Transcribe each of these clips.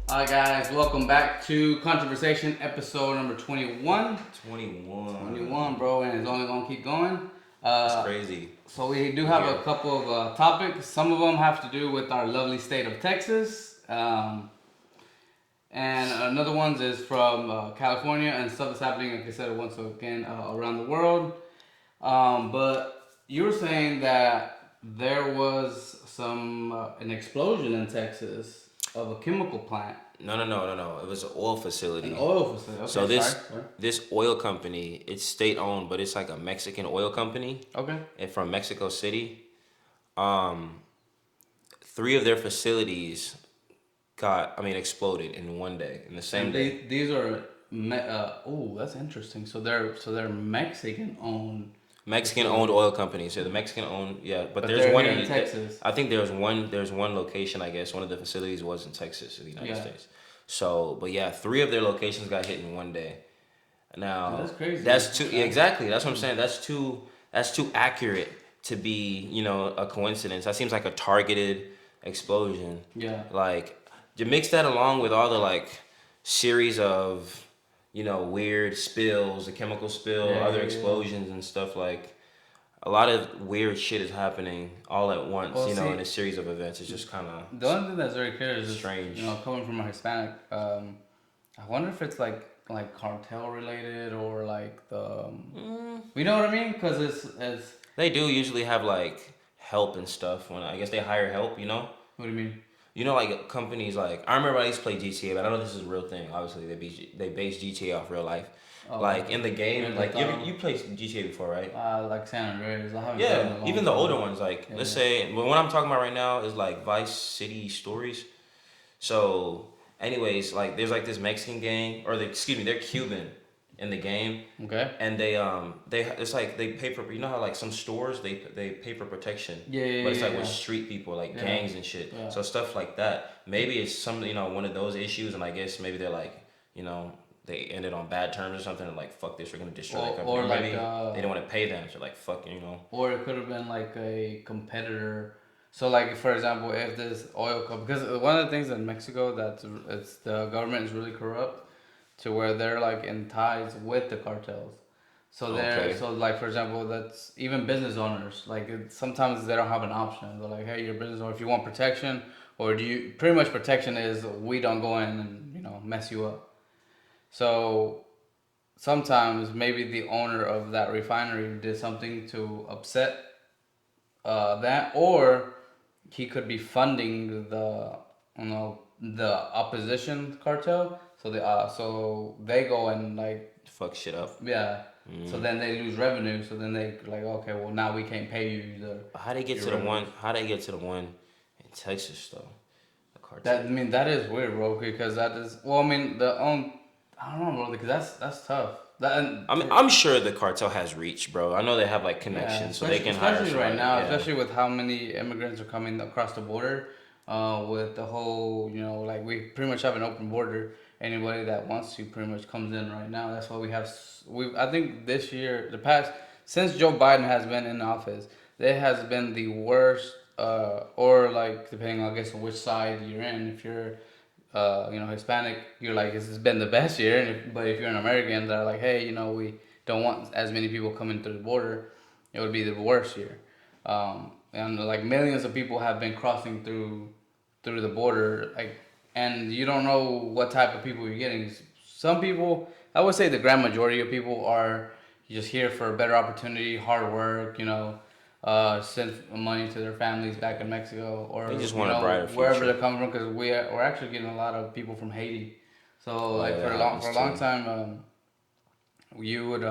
Alright, guys, welcome back to Conversation episode number 21. 21. 21, bro, and it's only gonna keep going. That's Uh, crazy. so we do We have a here. couple of topics. Some of them have to do with our lovely state of Texas, and another ones is from California and stuff that's happening, like I said, once again around the world. But you were saying that there was an explosion in Texas of a chemical plant, No. It was an oil an facility. oil facility. So Okay, sorry. this oil company, it's state owned, but it's like a Mexican oil company, Okay. and from Mexico City. Um, Three of their facilities exploded in one day, in the same And day. these are oh, that's interesting. So they're Mexican owned Mexican owned facilities, oil companies. Yeah, the Mexican owned. Yeah, but but there's they're one here in in. Texas. I think there's one. There's one location. I guess one of the facilities was in Texas, in the United Yeah, States. So, but yeah, three of their locations got hit in one day. dude, Now that's crazy. that's too, yeah, Okay. exactly. That's what I'm saying. That's too accurate to be, a coincidence. That seems like a targeted explosion. Yeah. Like, to mix that along with all the like series of, weird spills, the chemical spill, Yeah, other yeah, yeah. explosions and stuff, like a lot of weird shit is happening all at once, Well, in see, a series of events. It's just kind of the only thing that's very clear is just strange. coming from a Hispanic. I wonder if it's like cartel related or like the you know what I mean? Because it's They do usually have like help and stuff when I guess they hire help, what do you mean? Like companies like I remember I used to play GTA, but I know this is a real thing. Obviously, they base GTA off real life. Oh, Like in the Grand game, Theft like Auto. you played GTA before, right? Like San Andreas. I haven't played in Yeah, a long even the time. older ones, like Yeah, let's yeah. say, but what I'm talking about right now is like Vice City Stories. So, anyways, like there's like this Mexican gang, or excuse me, they're Cuban in the game, Okay. and they it's like they pay for, how like some stores they pay for protection, Yeah, yeah, but it's yeah, like with yeah. street people, like Yeah, gangs and shit. yeah. So stuff like that. Maybe it's some, one of those issues, and I guess maybe they're like, they ended on bad terms or something, and like fuck this, we're gonna destroy the company. Or Or like maybe they don't want to pay them, so like fuck. or it could have been like a competitor. So like for example, if this oil company, because one of the things in Mexico that it's the government is really corrupt to where they're like in ties with the cartels. So they're Okay. so like for example, that's even business owners. Like sometimes they don't have an option. They're like, hey, you're a business owner. If you want protection, or do you pretty much protection is we don't go in and mess you up. So sometimes maybe the owner of that refinery did something to upset that, or he could be funding the opposition cartel. So they go and like Fuck shit up. yeah. So Mm. then they lose revenue. So then they like okay, well now we can't pay you How they get your to the revenue. one? How they get to the one in Texas though? The That cartel. I mean that is weird, bro. Because that is well, I mean the I don't know, bro. Because that's tough. That and I'm sure the cartel has reach, bro. I know they have like Yeah, connections, so they especially can hire especially right somebody. now, Yeah. especially with how many immigrants are coming across the border, with the whole, like we pretty much have an open border. Anybody that wants to pretty much comes in right now. That's why we I think this year, the past since Joe Biden has been in office, it has been the worst. Or like depending, I guess, on which side you're in. If you're Hispanic, you're like, this has been the best year. But if you're an American, they're like, hey, we don't want as many people coming through the border. It would be the worst year. And like millions of people have been crossing through the border, like, and you don't know what type of people you're getting. Some people, I would say, the grand majority of people are just here for a better opportunity, hard work, send money to their families back in Mexico They or just want a brighter wherever future. they're coming from. Because we're actually getting a lot of people from Haiti. So Oh yeah, like that for happens a long too. time, you would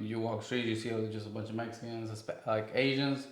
you walk the street, you see just a bunch of Mexicans, like Asians.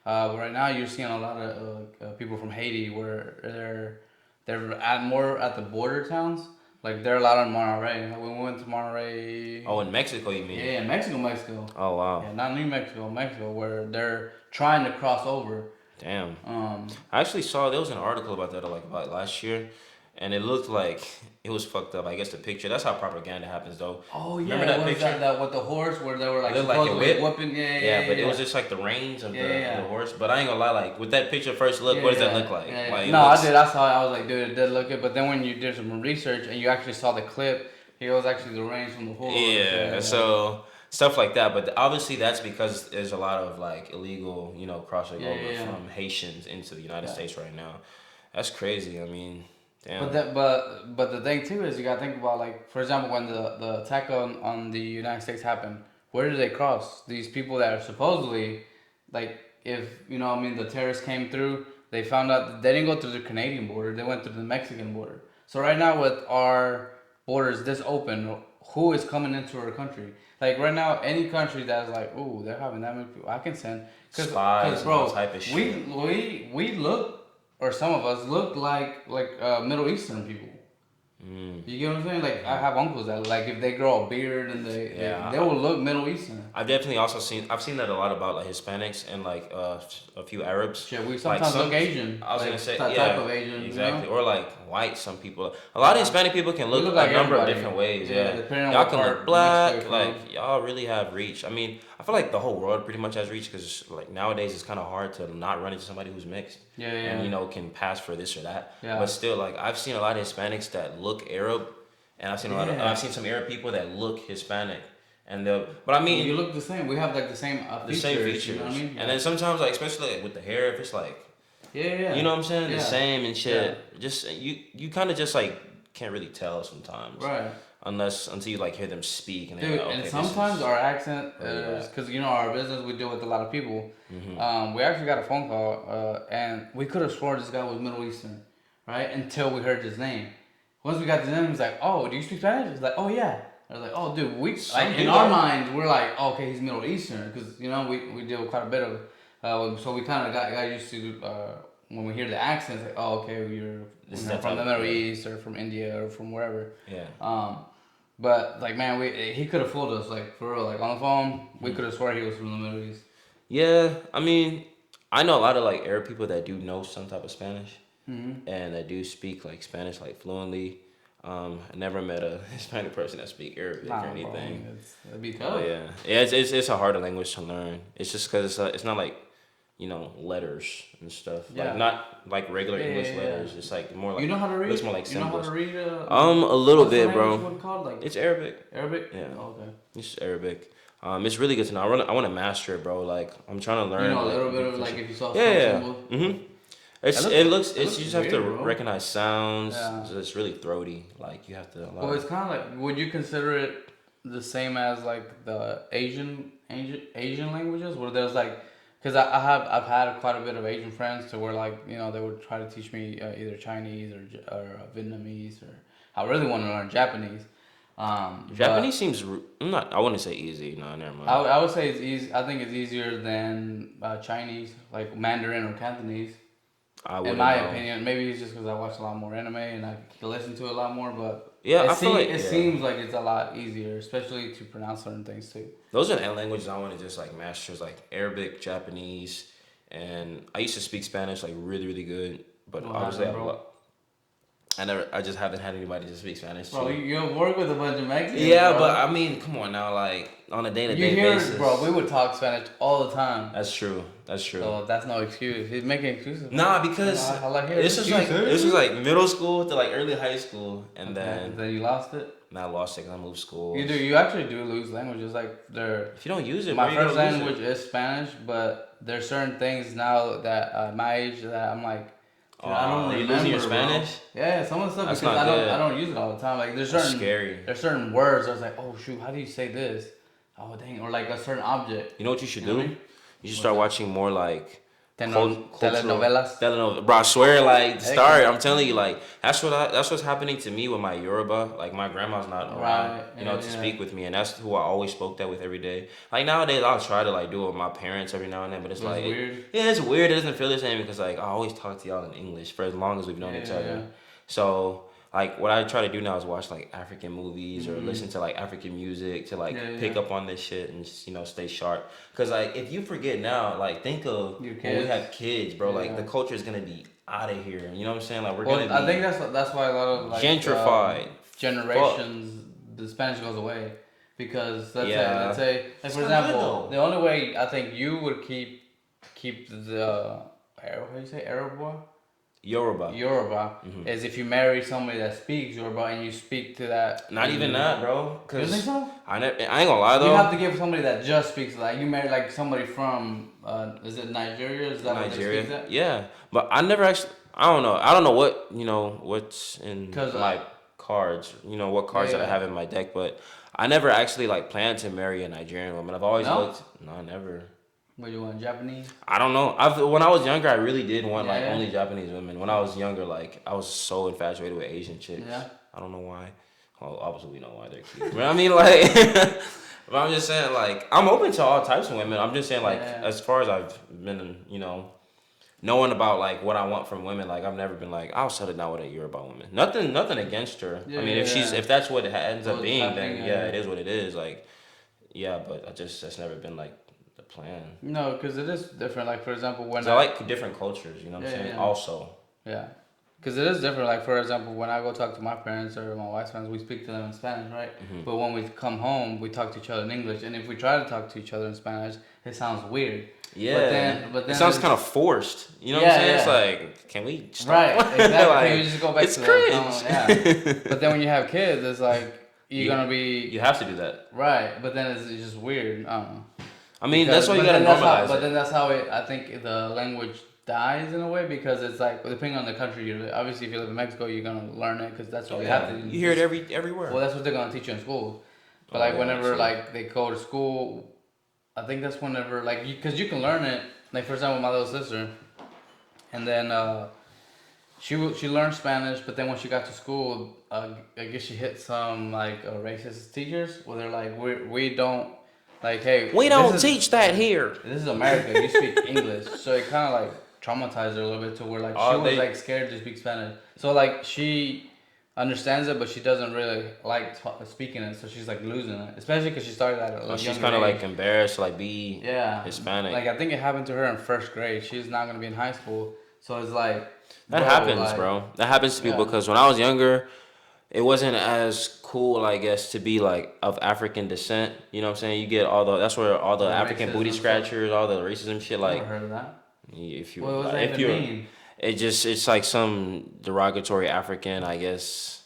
But right now you're seeing a lot of people from Haiti where they're more at the border towns. Like they're a lot in Monterrey. When we went to Monterrey, Oh, in Mexico, you mean? yeah, Mexico. Oh wow, Yeah, not New Mexico, Mexico, where they're trying to cross over. damn. Um, I actually saw there was an article about that like about last year. and it looked like it was fucked up. I guess the picture. That's how propaganda happens, though. Oh Remember yeah, that what was picture? that with the horse where they were It like looked like a supposedly whip. whooping? Yeah, yeah, Yeah, yeah, but it was yeah. just like the reins Yeah, of the yeah, horse. But I ain't gonna lie, like with that picture first look, yeah, what does that yeah, look like? yeah, Like yeah. it No, I looks. did. I saw it. I was like, dude, it did look good. But then when you did some research and you actually saw the clip, it was actually the reins from the horse. Yeah, Yeah, so stuff like that. But obviously, that's because there's a lot of like illegal, crossing yeah, yeah, over yeah. from Haitians into the United Yeah. States right now. That's crazy. I mean, But damn. but the thing too is you gotta think about, like, for example, when the attack on the United States happened, where did they cross? These people that are supposedly, like, if you know what I mean, the terrorists came through, they found out that they didn't go through the Canadian border, they went through the Mexican border. So right now with our borders this open, who is coming into our country? Like right now, any country that's like, ooh, they're having that many people, I can send, cause Spies and all bro, type of shit. we look, or some of us look like Middle Eastern people. Mm, You get what I'm saying? Like I mm. have uncles that, like, if they grow a beard and Yeah, they will look Middle Eastern. I've definitely also seen that a lot about like Hispanics and like a few Arabs. Shit, we Like sometimes look Asian. I was Like gonna say, that type yeah, of Asian, you exactly, know? or like white. Some people, a lot of Hispanic people can We look look a like number of everybody. different ways. Yeah, Yeah, depending on y'all what can look part Mexico black. you're Like from. y'all really have reach. I mean, I feel like the whole world pretty much has reach because like nowadays it's kind of hard to not run into somebody who's mixed Yeah, yeah. and can pass for this or that. Yeah. But still, like I've seen a lot of Hispanics that look Arab, and Yeah. I've seen some Arab people that look Hispanic. And but I Well, mean, you look the same. We have like the same the features. same features. You know what I mean? And then sometimes, like especially like, with the hair, if it's like, Yeah, yeah. you know what I'm saying, Yeah. the same and shit. Yeah. Just you kind of just like can't really tell sometimes, Right. until you like hear them speak and then Dude, you're like, and okay, sometimes this is our accent where you is at. because our business, we deal with a lot of people. Mm-hmm. We actually got a phone call, and we could have sworn this guy was Middle Eastern, right? Until we heard his name. Once we got his name, he's like, "Oh, do you speak Spanish?" He's like, "Oh yeah." I was like, "Oh, dude, we Some like do in our though. minds, we're like, oh, okay, he's Middle Eastern because we deal with quite a bit of, so we kind of got used to when we hear the accents, like, oh, okay, This is you're that from type the of, Middle yeah. East or from India or from wherever. Yeah. But like, man, he could have fooled us, like, for real. Like on the phone, we Mm. could have swore he was from the Middle East. Yeah, I mean, I know a lot of like Arab people that do know some type of Spanish Mm-hmm. and that do speak like Spanish like fluently. I never met a Hispanic person that speak Arabic Nah, or bro, anything. it'd be Oh tough. yeah, it's a harder language to learn. It's just because it's not like letters and stuff. Like Yeah. not like regular Yeah, English yeah, yeah. letters. It's like more You like know how to read? looks more like You know how symbols. to read? A little What's the bit, language bro. one called? Like It's Arabic. Arabic? Yeah, Oh, okay. it's Arabic. It's really good to know. I want to master it, bro. Like I'm trying to You learn. know a Like, little bit be of, like, proficient. if you saw some Yeah, yeah. symbol. Mhm. It It looks you just have to weird, bro. recognize sounds. Yeah. So it's really throaty. Like you have to. Well, it's kind of like, would you consider it the same as like the Asian languages, where there's like, because I've had quite a bit of Asian friends to where, like, they would try to teach me either Chinese or Vietnamese, or I really want to learn Japanese. Japanese seems. I'm not. I wouldn't say easy. No, never mind. I would say it's easy. I think it's easier than Chinese, like Mandarin or Cantonese. I In wouldn't my know. opinion, maybe it's just because I watch a lot more anime and I can listen to it a lot more. But Yeah, it I feel like it yeah. seems like it's a lot easier, especially to pronounce certain things too. Those are the languages I want to just like master, is like Arabic, Japanese, and I used to speak Spanish like really, really good. But What obviously, happened, bro? I just haven't had anybody to speak Spanish Bro, to. you work with a bunch of Mexicans. Yeah, bro. but I mean, come on now, like on a day to You day hear, basis. bro? We would talk Spanish all the time. That's true. That's true. So that's no excuse. He's making excuses. Nah, because I like hearing this was like excuses. this was like middle school to like early high school, and Then then you lost it. I lost it 'cause I moved schools. You actually do lose languages. Like If you don't use it, my bro, you first gonna lose language it. is Spanish, but there's certain things now that my age that I'm like, dude, I don't you remember. losing your bro. Spanish? Yeah, some of the stuff, That's because not good. I don't use it all the time. Like That's scary. there's certain words I was like, oh shoot, how do you say this? Oh dang, or like a certain object. You know what you should You know do? what I mean? You should What's start that? watching more like Telenovelas. Bro, I swear, like, Hey, start. I'm telling you, like, that's what's happening to me with my Yoruba. Like, my grandma's not around, Right, to yeah. speak with me, and that's who I always spoke that with every day. Like nowadays, I'll try to like do it with my parents every now and then, but it's But like, it's weird. yeah, it's weird. It doesn't feel the same because like I always talk to y'all in English for as long as we've known each other. Yeah. So like what I try to do now is watch like African movies or listen to like African music to like pick up on this shit and just, stay sharp. Cause like if you forget now, like think of Your when we kids. have kids, bro. Like the culture is gonna be out of here. You know what I'm saying? Like we're Well, gonna I think be that's why a lot of like gentrified. Fuck. generations the Spanish goes away because let's Yeah. say like It's for not good example though. the only way I think you would keep the how do you say Arab Yoruba. Yoruba is if you marry somebody that speaks Yoruba and you speak to that. Not even that, bro. You don't think Cause so? I ain't gonna lie You have though. to give somebody that just speaks like you marry like somebody from is it Nigeria? Is that what they Nigeria. speak that? Yeah, but I never actually. I don't know. I don't know what what's in Because my cards. What yeah cards that I have in my deck, but I never actually like planned to marry a Nigerian woman. I've always no. looked. No, never. What you want Japanese? I don't know. When I was younger, I really did want like Yeah. only Japanese women. When I was younger, like I was so infatuated with Asian chicks. Yeah. I don't know why. Well, obviously we know why they're cute. But I mean, like, but I'm just saying, like, I'm open to all types of women. I'm just saying, like, as far as I've been, knowing about like what I want from women, like I've never been like I'll settle down with a Yoruba woman. Nothing against her. Yeah, I mean, if that's what it ends up What's being, happening, then yeah, it is what it is. Like, yeah, but that's never been like the plan. No, because it is different. Like for example, when I like different cultures. You know what I'm saying? Yeah. Also. Yeah. Because it is different. Like for example, when I go talk to my parents or my wife's parents, we speak to them in Spanish, right? But when we come home, we talk to each other in English. And if we try to talk to each other in Spanish, it sounds weird. Yeah. But then it sounds kind of forced. You know what I'm saying? It's like, can we stop? Right, exactly. Like, Can we just go back it's to cringe. Yeah. But then when you have kids, it's like you're gonna be You have to do that. right. But then it's just weird. I don't know. I mean, that's why you gotta normalize it. But then that's how I think the language dies in a way because it's like depending on the country you live. Obviously, if you live in Mexico, you're gonna learn it because that's what you have to. You hear it everywhere. Well, that's what they're gonna teach you in school. But like whenever like they go to school, I think that's whenever like because you can learn it. Like for example, my little sister, and then she learned Spanish, but then when she got to school, I guess she hit some like racist teachers where they're like we don't. Like, hey, we don't teach that here. This is America. You speak English, so it kind of like traumatized her a little bit to where like she was like scared to speak Spanish. So like she understands it, but she doesn't really like speaking it. So she's like losing it, especially because she started at a she's kind of like embarrassed to like be Hispanic. Like I think it happened to her in first grade. She's not gonna be in high school, so it's like that happens, bro. That happens to people because when I was younger. It wasn't as cool, I guess, to be like of African descent. You know what I'm saying? You get that's where all the African booty scratchers, all the racism shit. Like, never heard of that. If you, what does that even mean? It's like some derogatory African, I guess.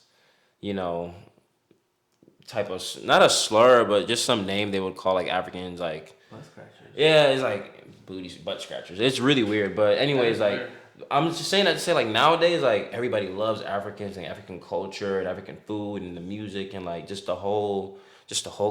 Type of not a slur, but just some name they would call like Africans, like. Butt scratchers. Yeah, it's like butt scratchers. It's really weird, but anyways, like. Weird. I'm just saying that to say like nowadays like everybody loves Africans and African culture and African food and the music and like just the whole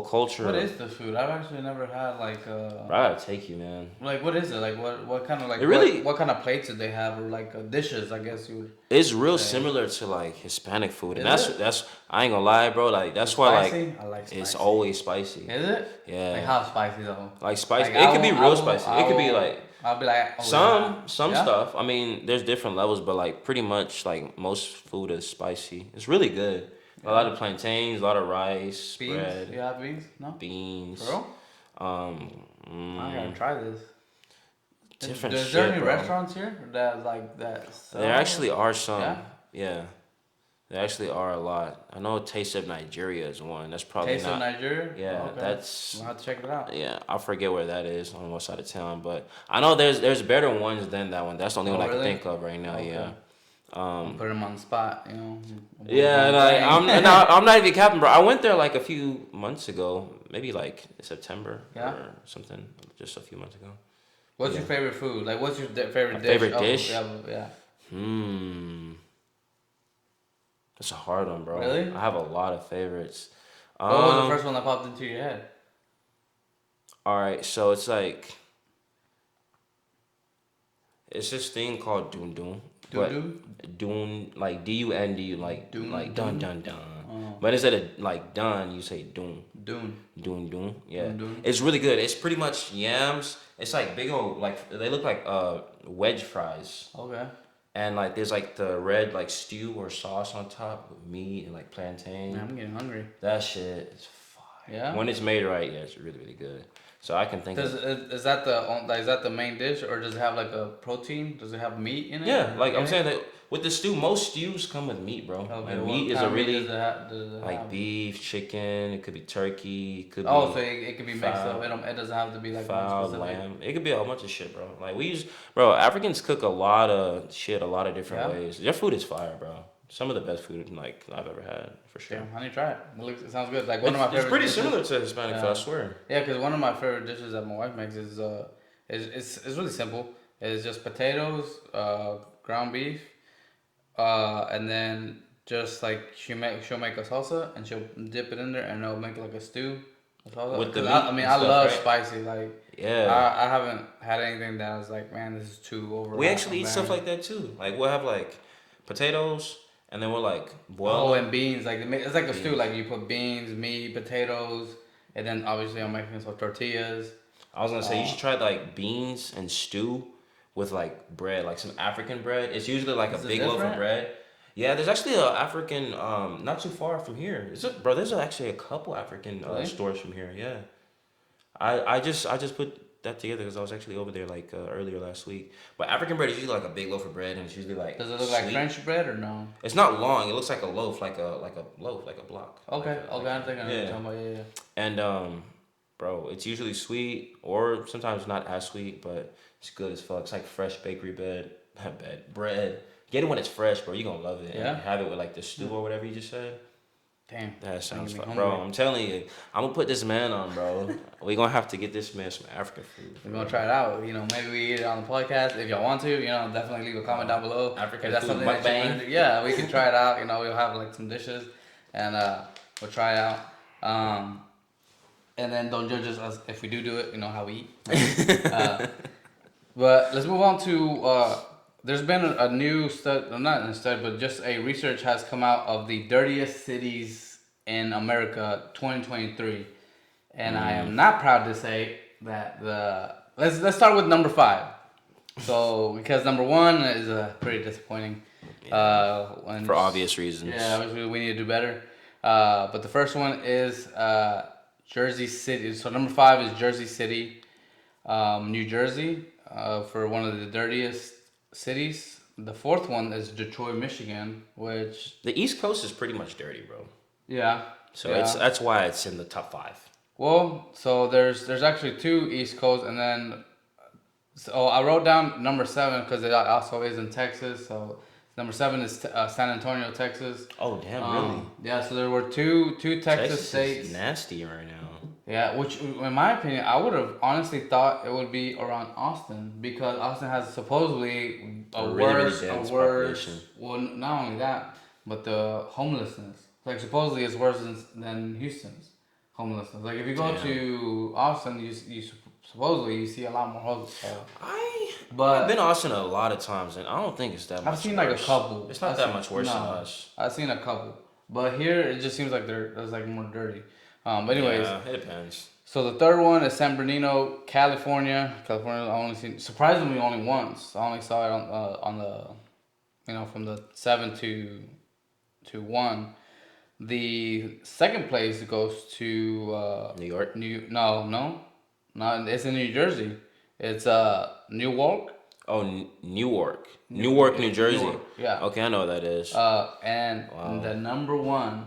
culture. What is the food? I've actually never had like I gotta take you, man. Like what is it? Like what kind of like what kind of plates did they have or like dishes? I guess you would. It's real similar to like Hispanic food, and that's I ain't gonna lie, bro. Like that's why spicy? Like I like spicy. It's always spicy. Is it? Yeah. Like how spicy though? Like spicy. Like, it could be real spicy. It could be like. I'll be like some stuff. I mean, there's different levels, but like pretty much like most food is spicy. It's really good. A lot of plantains, a lot of rice, beans? bread. You have beans? No. Beans. Bro. I gotta try this. Different Is there any restaurants here that like that? There actually are some. Yeah. There actually are a lot. I know Taste of Nigeria is one. That's probably Taste of Nigeria? Yeah, okay. That's. We'll have to check it out. Yeah, I forget where that is on what side of town, but I know there's better ones than that one. That's the only one I can think of right now. Okay. Yeah. Put him on the spot, you know. Yeah, like, I'm not even capping, bro. I went there like a few months ago, maybe like September or something, just a few months ago. What's your favorite food? Like, what's your favorite dish? Favorite dish? Yeah. That's a hard one, bro. Really? I have a lot of favorites. What was the first one that popped into your head? All right, so it's like it's this thing called dun dun. Dun like dund like dun, like dun dun dun. But instead of like dun, you say dun. Dun. Yeah. Dun. It's really good. It's pretty much yams. It's like big old like they look like wedge fries. Okay. and like there's like the red like stew or sauce on top with meat and like plantain. Man, I'm getting hungry. That shit is fire. Yeah. When it's made right, yeah, it's really really good. So I can think. Is that the main dish, or does it have like a protein? Does it have meat in it? Yeah, like I'm saying that with the stew, most stews come with meat, bro. Okay, Like meat is a really does it like have? beef, chicken. It could be turkey. It could be So it could be mixed fowl, up. It doesn't have to be like one fowl, specific. lamb. It could be a whole bunch of shit, bro. Like bro. Africans cook a lot of shit, a lot of different ways. Their food is fire, bro. Some of the best food like I've ever had, for sure. Yeah, I need to try it. It sounds good. Like one of my favorite. It's pretty dishes, similar to Hispanic food, I swear. Yeah, because one of my favorite dishes that my wife makes is it's really simple. It's just potatoes, ground beef, and then just like she'll make a salsa and she'll dip it in there and it'll make like a stew. With the meat I love spicy. Like yeah, I haven't had anything that I was like, man, this is too over. we actually eat stuff like that too. Like we'll have like potatoes. And then we'll like boil. Oh, and beans. Like it's like a stew. Like you put beans, meat, potatoes, and then obviously I'm making some tortillas. I was gonna say you should try like beans and stew with like bread, like some African bread. It's usually like a big loaf of bread. Yeah, there's actually a African not too far from here. Bro, there's actually a couple African stores from here. Yeah, I just put that together because I was actually over there like earlier last week. But African bread is usually like a big loaf of bread, and it's usually like. Does it look like French bread or no? It's not long. It looks like a loaf, like a loaf, like a block. Okay, I'm thinking of what you're talking about. Yeah. And bro, it's usually sweet or sometimes not as sweet, but it's good as fuck. It's like fresh bakery bread. Get it when it's fresh, bro. You're gonna love it. Yeah. And have it with like the stew or whatever you just said. Damn. That sounds fun, bro. I'm telling you, I'm gonna put this man on, bro. We gonna have to get this man some African food. We're gonna try it out. Maybe we eat it on the podcast. If y'all want to, definitely leave a comment down below. African that's food something that you want to do. Yeah, we can try it out. We'll have like some dishes, and we'll try it out. And then don't judge us if we do it. How we eat. But let's move on to. There's been a new study, not a study, but just a research has come out of the dirtiest cities in America 2023. And I am not proud to say that let's start with number 5. So, because number 1 is pretty disappointing. For obvious reasons. Yeah, we need to do better. But the first one is Jersey City. So number 5 is Jersey City, New Jersey, for one of the dirtiest cities. The 4th one is Detroit, Michigan, which the East Coast is pretty much dirty, bro. Yeah. So that's why it's in the top 5. Well, so there's actually 2 East Coast, and then I wrote down number 7 because it also is in Texas. So number 7 is San Antonio, Texas. Oh damn! Really? Yeah. So there were two Texas states. Is nasty right now. Yeah, which in my opinion, I would have honestly thought it would be around Austin because Austin has supposedly a worse. Well, not only that, but the homelessness. Like supposedly it's worse than Houston's homelessness. Like if you go to Austin, you supposedly you see a lot more homeless. I've been to Austin a lot of times, and I don't think it's that much. I've seen worse. like a couple. It's not that much worse than us. I've seen a couple, but here it just seems like there's like more dirty. But anyways, yeah, it depends. So the 3rd one is San Bernardino, California. California, I only seen surprisingly only once. I only saw it on the, from the 7 to 1. The 2nd place goes to New York. No, it's in New Jersey. It's Newark. Oh, Newark, New Jersey. Newark, yeah. Okay, I know what that is. And the number 1,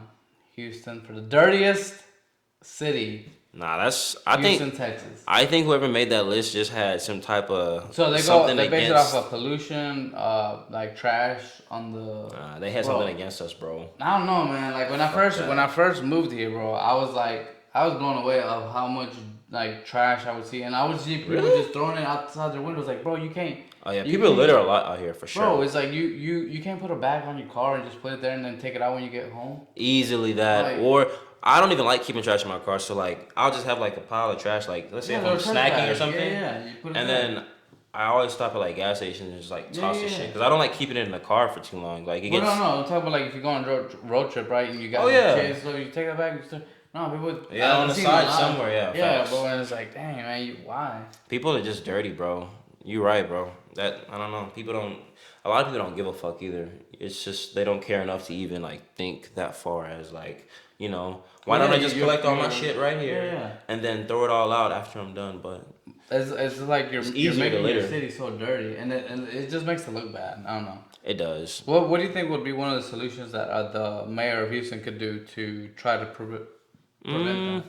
Houston, for the dirtiest city. Nah, Houston, Texas. I think whoever made that list just had some type of they base it off of pollution, like trash on the. They had something against us, bro. I don't know, man. Like when I first moved here, bro, I was blown away of how much like trash I would see, and I would see people just throwing it outside their windows. Like, bro, you can't. Oh yeah, people litter a lot out here for sure. Bro, it's like you can't put a bag on your car and just put it there and then take it out when you get home. Easily that, or I don't even like keeping trash in my car, so like I'll just have like a pile of trash. Like let's say if I'm snacking or something, you put it and then I always stop at like gas stations and just like toss the shit because I don't like keeping it in the car for too long. Like it gets. No. I'm talking about like if you go on a road trip, right? And you got kids, so you take that back. No, people. On the side somewhere, yeah. Yeah, but when it's like, dang man, why? People are just dirty, bro. You right, bro. That I don't know. People don't. A lot of people don't give a fuck either. It's just they don't care enough to even like think that far as like why don't I just collect all my shit right here and then throw it all out after I'm done? But it's like you're making your city so dirty, and it just makes it look bad. I don't know. It does. What do you think would be one of the solutions that the mayor of Houston could do to try to prevent that?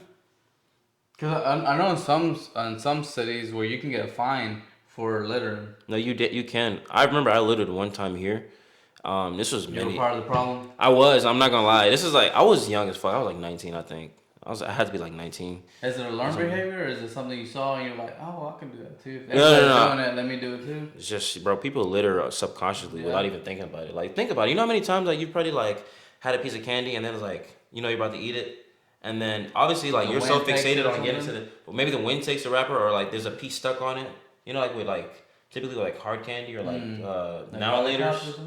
Because I know in some cities where you can get a fine for litter. No, you can. I remember I littered one time here. This was You were part of the problem. I was. I'm not gonna lie. This is like I was young as fuck. I was like 19, I think. I had to be like 19. Is it a learned behavior, or is it something you saw and you're like, oh, well, I can do that too? If no. Doing it, let me do it too. It's just, bro. People litter subconsciously without even thinking about it. Like, think about it. You know how many times like you probably like had a piece of candy and then it's like you're about to eat it, and then obviously like you're so fixated on getting to the maybe the wind takes the wrapper or like there's a piece stuck on it. Like with like typically with, like hard candy or like now-laters.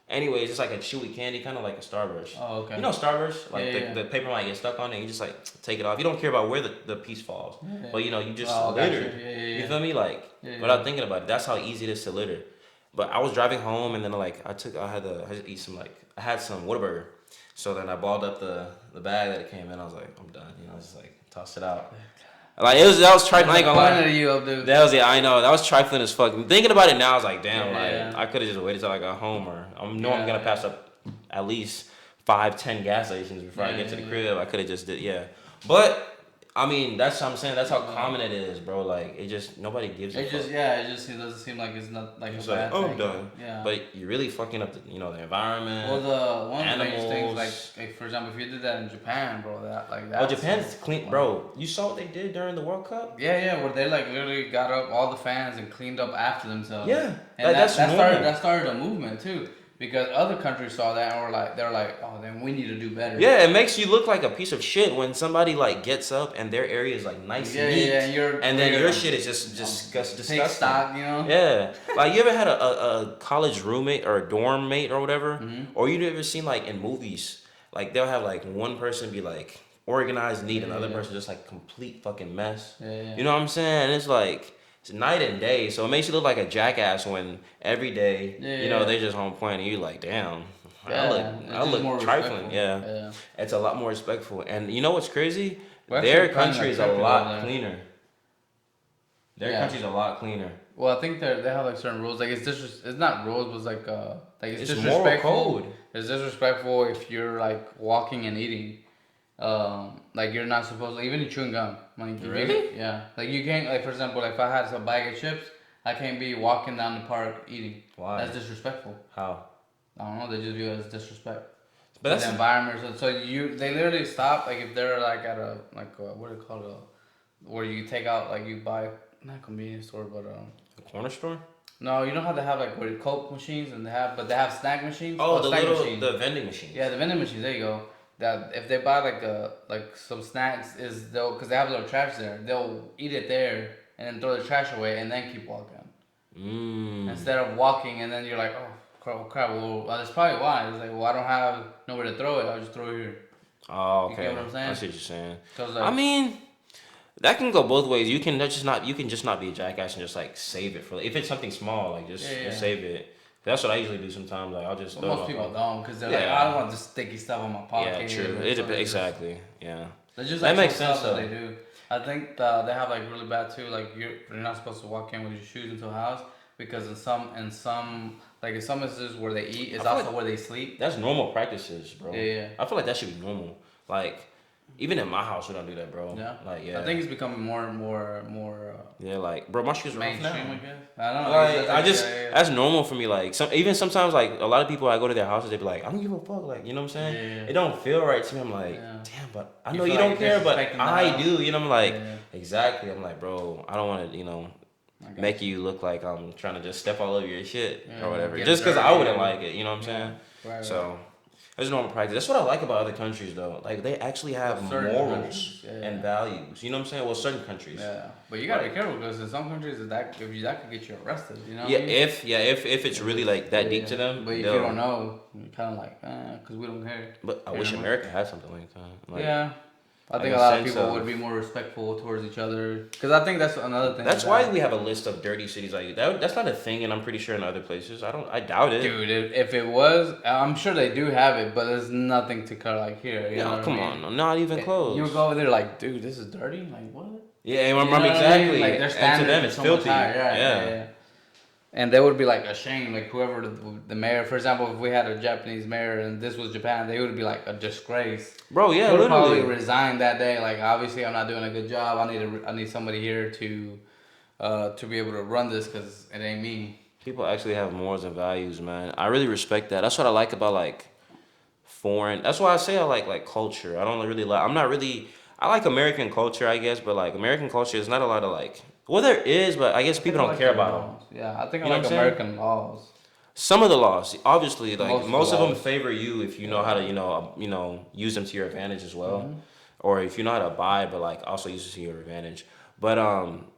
Anyways, it's like a chewy candy, kind of like a Starburst. Oh, okay. You know Starburst? Like the paper might get stuck on it, you just like take it off. You don't care about where the piece falls. Yeah. But you just litter. You feel me? Like without thinking about it. That's how easy it is to litter. But I was driving home and then like I had to eat some I had some Whataburger. So then I balled up the bag that it came in. I was like, I'm done. Just like tossed it out. Like that was trifling. I ain't gonna lie. You, Abdul. That was I know that was trifling as fuck. Thinking about it now, I was like, damn, I could have just waited till I got home, or I'm gonna pass up at least 5-10 gas stations before I get to the crib. I could have just did but. I mean, that's what I'm saying. That's how common it is, bro. Like, nobody gives a fuck. It doesn't seem like it's not like it's a bad thing. I'm done. Yeah. But you're really fucking up the environment. Well, one of the biggest things, like for example, if you did that in Japan, bro, that. Oh, Japan's clean, bro. You saw what they did during the World Cup? Yeah, where they like literally got up all the fans and cleaned up after themselves. Yeah, and that started a movement too. Because other countries saw that and they were like, oh, then we need to do better. Yeah, it makes you look like a piece of shit when somebody like gets up and their area is like nice and neat. And then your shit is just disgusting. Take stock, Yeah, like you ever had a college roommate or a dorm mate or whatever, or you ever seen like in movies, like they'll have like one person be like organized, neat, and the other person just like complete fucking mess. You know what I'm saying? And it's like. It's night and day, so it makes you look like a jackass when every day, they just on point, and you're like, damn, I look trifling. Yeah. It's a lot more respectful. And you know what's crazy? Their country is a lot cleaner. Their country's a lot cleaner. Well, I think they have like certain rules. Like it's not rules, but it's disrespectful. Moral code. It's disrespectful if you're like walking and eating. Like you're not supposed to, even in chewing gum. Like, really? Yeah. Like you can't, like for example, like if I had some bag of chips, I can't be walking down the park eating. Why? That's disrespectful. How? I don't know. They just view it as disrespect. But that's the environment. So they literally stop. Like if they're like at a what do you call it? Where you take out like you buy not a convenience store but a corner store. No, you know how they have like Coke machines and they have snack machines. Oh, the vending machines. Yeah, the vending machines. There you go. That if they buy like some snacks because they have a little trash there, they'll eat it there and then throw the trash away and then keep walking. Instead of walking and then you're like, oh crap, well that's probably why. It's like, well, I don't have nowhere to throw it, I'll just throw it here. Oh, okay. You get what I'm saying? I see what you're saying. Like, I mean, that can go both ways. You can just not be a jackass and just like save it for if it's something small, like just save it. That's what I usually do sometimes. Like I'll just. Most people don't because they're like, I don't want this sticky stuff on my pocket. Yeah, true. Exactly. Yeah. It's just that makes sense. That they do. I think they have like really bad too. Like you're not supposed to walk in with your shoes into a house because in some instances where they eat is also where they sleep. That's normal practices, bro. Yeah. I feel like that should be normal. Like. Even in my house, we don't do that, bro. Yeah. Like, I think it's becoming more and more. Like, bro, my shoes are mainstream. I guess. I don't know. Like, that's normal for me. Like, sometimes, like a lot of people, I go to their houses, they be like, I don't give a fuck. Like, you know what I'm saying? Yeah. It don't feel right to me. I'm like, damn, but I know you don't care, but I do. You know, I'm like, exactly. I'm like, bro, I don't want to, make you look like I'm trying to just step all over your shit or whatever, just because I wouldn't like it. You know what I'm saying? Right. So. It's normal practice. That's what I like about other countries, though. Like, they actually have morals and values. You know what I'm saying? Well, certain countries. Yeah, but you gotta be careful because in some countries, that could get you arrested. You know? Yeah, if it's really like that deep to them. But if you don't know, you're kind of like, because we don't care. But I wish America had something like that. Like, I like think a a lot of sense people of. would be more respectful towards each other. Because I think that's another thing. That's why we have a list of dirty cities like that. That's not a thing, and I'm pretty sure in other places. I doubt it. Dude, if it was, I'm sure they do have it, but there's nothing to cut like here. You know No, what I come mean? on, not even You close. go over there like, dude, this is dirty. Like what? Yeah, You know exactly. what I mean? Like their And to them, standards are it's so much filthy. higher. Yeah, Yeah. yeah, yeah. And they would be like ashamed, like whoever the mayor. For example, if we had a Japanese mayor and this was Japan, they would be like a disgrace. Bro, yeah, They would literally. probably resign that day. Like obviously, I'm not doing a good job. I need somebody here to be able to run this because it ain't me. People actually have morals and values, man. I really respect that. That's what I like about like foreign. That's why I say I like culture. I don't really like. I'm not really. I like American culture, I guess, but like American culture is not a lot of like. Well, there is, but I guess I think people I don't like care the about them. laws. Yeah, I think I You know like what I'm saying? American laws. Some of the laws, obviously, like Most of the most of them laws. favor you if you know how to, use them to your advantage as well, Mm-hmm. or if you know how to abide, but like also use it to your advantage. But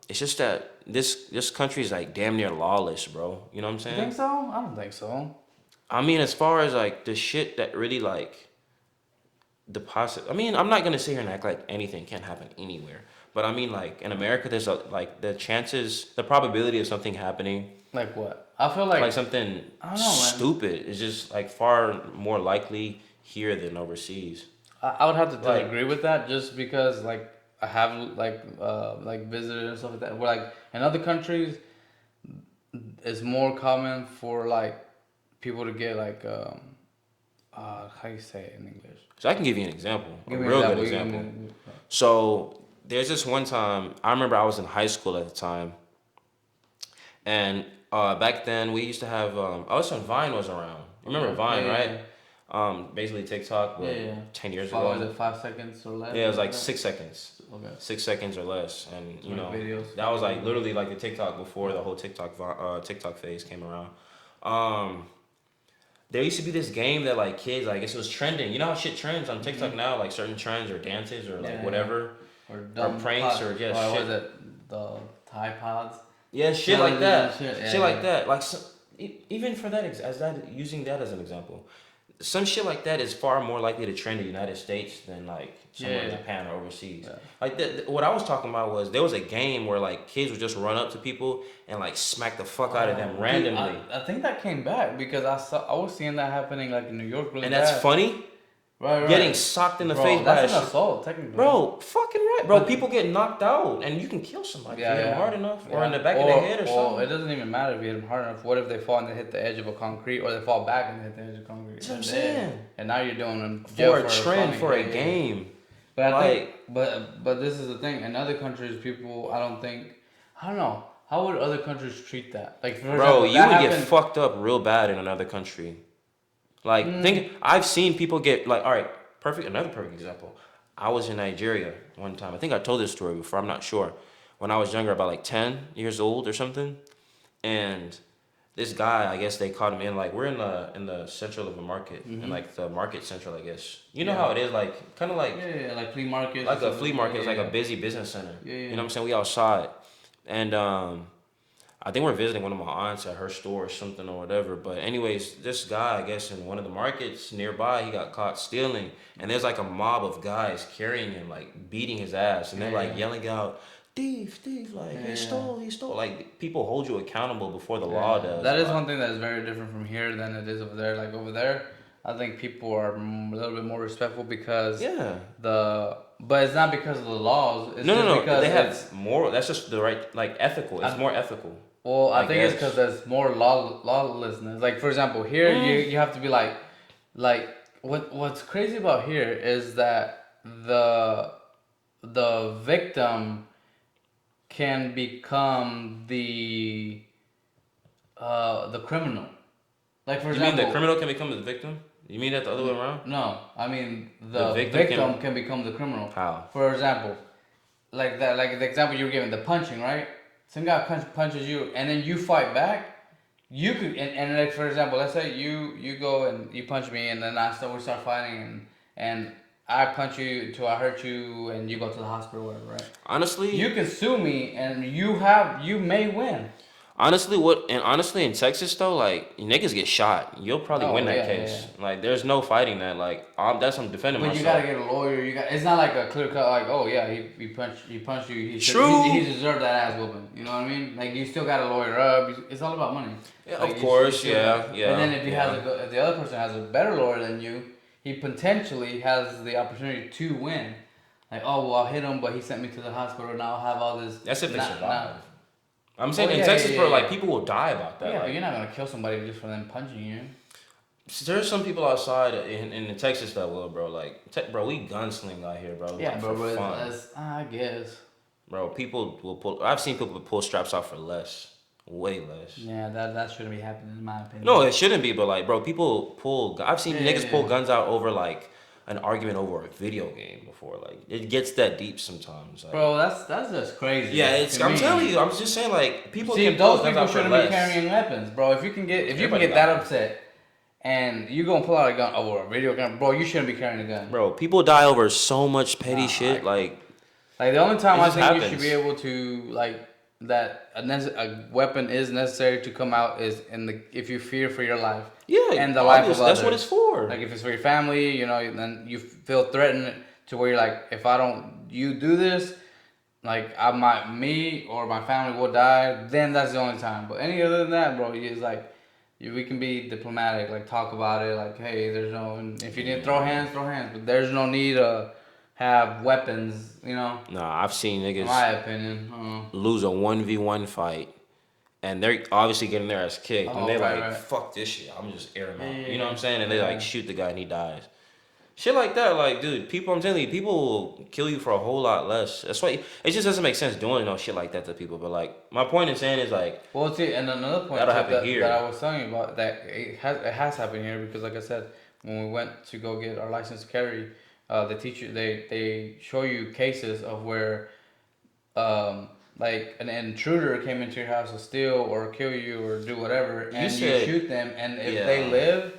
it's just that this country is like damn near lawless, bro. You know what I'm You saying? think so? I don't think so. I mean, as far as like the shit that really like I mean, I'm not gonna sit here and act like anything can't happen anywhere. But I mean, like in America, there's like the probability of something happening, Like what? I feel like like something I don't know, man. stupid, is just like far more likely here than overseas. I would have to Like, agree with that just because like I have like visited and stuff like that. Where like in other countries, it's more common for like people to get like how you say it in English? so I can give you an example, a Give me an real good example. example. So there's this one time I remember I was in high school at the time, and back then we used to have also Vine was around. You remember Vine, Yeah, right? yeah, Basically TikTok, but yeah, yeah. 10 years Was ago. it 5 seconds or less? Yeah, it was like Okay. 6 seconds. Okay. 6 seconds or less, and you know Videos. that was like literally like the TikTok before the whole TikTok phase came around. Um, there used to be this game that like kids, I guess it was trending. You know how shit trends on TikTok now, like certain trends or dances or like Yeah, whatever, Or or pranks or shit. shit. Was it the Tide Pods? Yeah, shit like that. Shit, yeah, Shit like yeah. that. Like even for that using that as an example, some shit like that is far more likely to trend in the United States than like somewhere in Yeah. Japan or overseas. Yeah. Like what I was talking about was there was a game where like kids would just run up to people and like smack the fuck out of them Dude, randomly. I think that came back because I was seeing that happening like in New York really And that's bad. funny. Right. Getting socked in the Bro, face by that's a an assault technically. bro, fucking right, bro. But- People get knocked out, and you can kill somebody if you hit them hard enough, or in the back of the head or something. It doesn't even matter if you hit them hard enough. What if they fall and they hit the edge of a concrete, or they fall back and they hit the edge of concrete? That's what I'm They're dead. saying. And now you're doing them jail For a trend, funny. for a Yeah, yeah. game. But I Like- think, but this is the thing. In other countries, people, I don't know. How would other countries treat that? Like, for Bro, example, you that would get happened- fucked up real bad in another country. Like, I've seen people get like, all right, another perfect example. I was in Nigeria one time. I think I told this story before. I'm not sure. When I was younger, about like 10 years old or something, and this guy, I guess they caught him in like we're in the central of a market, in like the market central, I guess. You know how it is, like kind of like like flea market. like a flea market. It's like a busy business center. Yeah, yeah. You know what I'm saying? We outside, and I think we're visiting one of my aunts at her store or something or whatever. But anyways, this guy, I guess in one of the markets nearby, he got caught stealing, and there's like a mob of guys carrying him, like beating his ass, and they're like yelling out, "Thief, thief!" Like he stole. Like people hold you accountable before the law does. That is Like, one thing that is very different from here than it is over there. Like over there, I think people are a little bit more respectful because yeah. but it's not because of the laws. It's just No. because They it's, have more. That's just the right, like ethical. It's more ethical. well, I think it's guess. because there's more lawlessness. Like for example, here you have to be like what's crazy about here is that the victim can become the criminal. Like for You example, mean the criminal can become the victim? You mean that the other way around? No, I mean the victim victim can become the criminal. How? For example, like the example you were giving, the punching, right? Some guy punches you, and then you fight back. You could, and like for example, let's say you go and you punch me, and then we start fighting, and I punch you until I hurt you, and you go to the hospital, or whatever, right? Honestly, You can sue me, and you may win. Honestly in Texas though, like niggas get shot. You'll probably Oh win that yeah, case. Like there's no fighting that. Like I'm defending but you gotta myself. get a lawyer. You got. It's not like a clear cut. Like, oh yeah, he punched you. He True. deserved that ass whooping. You know what I mean? Like you still got to lawyer up. It's all about money. Yeah, Like of course. still got. Yeah, But yeah, then yeah. if the other person has a better lawyer than you, he potentially has the opportunity to win. Like, oh well, I hit him, but he sent me to the hospital. Now I'll have all this. That's if they Now, survive. I'm oh saying in yeah, Texas, bro, like yeah. people will die about Oh that. yeah, but Like you're not gonna kill somebody just for them punching you. there's some people outside in Texas that will, bro. Like, bro, we gunsling out here, bro. Yeah, Like, bro, for but fun, I guess. bro. People will pull. I've seen people pull straps out for less, way less. Yeah, that shouldn't be happening in my No, opinion. it shouldn't be, but like, bro, people pull. I've seen Yeah, niggas pull yeah. guns out over like an argument over a video game before. Like, it gets that deep sometimes. Like, Bro, that's just crazy. yeah, it's. To I'm telling me. you, I'm just saying, like, people See, can pull those guns people out for shouldn't be less. carrying weapons, bro. If you can Everybody get that got them. upset and you gonna pull out a gun over a video game, bro, you shouldn't be carrying a gun. Bro, people die over so much petty Nah, shit. like the only time It I just think you should happens. be able to like that a weapon is necessary to come out is in the if you fear for your life Yeah, and the life of obviously, that's what it's others. for. Like if it's for your family, you know, then you feel threatened to where you're like, if I don't you do this, like me or my family will die. Then that's the only time. But any other than that, bro, it's like we can be diplomatic, like talk about it, like hey, there's no. And if you need to throw hands, throw hands. But there's no need to have weapons. You know, Nah, I've seen in niggas my opinion. lose a 1v1 fight, and they're obviously getting their ass kicked, and Oh they're right, like, right. "Fuck this shit, I'm just air him Yeah, out." yeah, You know what I'm yeah. saying? And they like Yeah. shoot the guy and he dies. Shit like that, like, dude, people. I'm telling you, people will kill you for a whole lot less. That's why it just doesn't make sense doing no shit like that to people. But like, my point in saying is like, Well, see, and another point that'll too, happen that here. I was telling you about that it has happened here because like I said, when we went to go get our license to carry, the teacher they show you cases of where like an intruder came into your house to steal or kill you or do whatever, You and you said, shoot them, and if they yeah. live,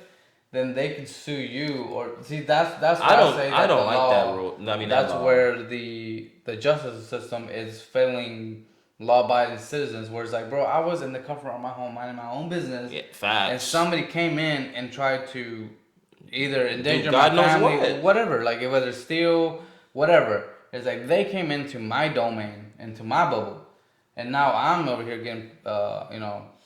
then they can sue you. Or see, that's why I say I that the don't like that law. rule. I mean, that That's law. where the justice system is failing law-abiding citizens. Where it's like, bro, I was in the comfort of my home, minding my own business, Yeah, and facts. somebody came in and tried to either endanger my God knows family, what. whatever, like whether steal, whatever. It's like they came into my domain, into my bubble, and now I'm over here getting,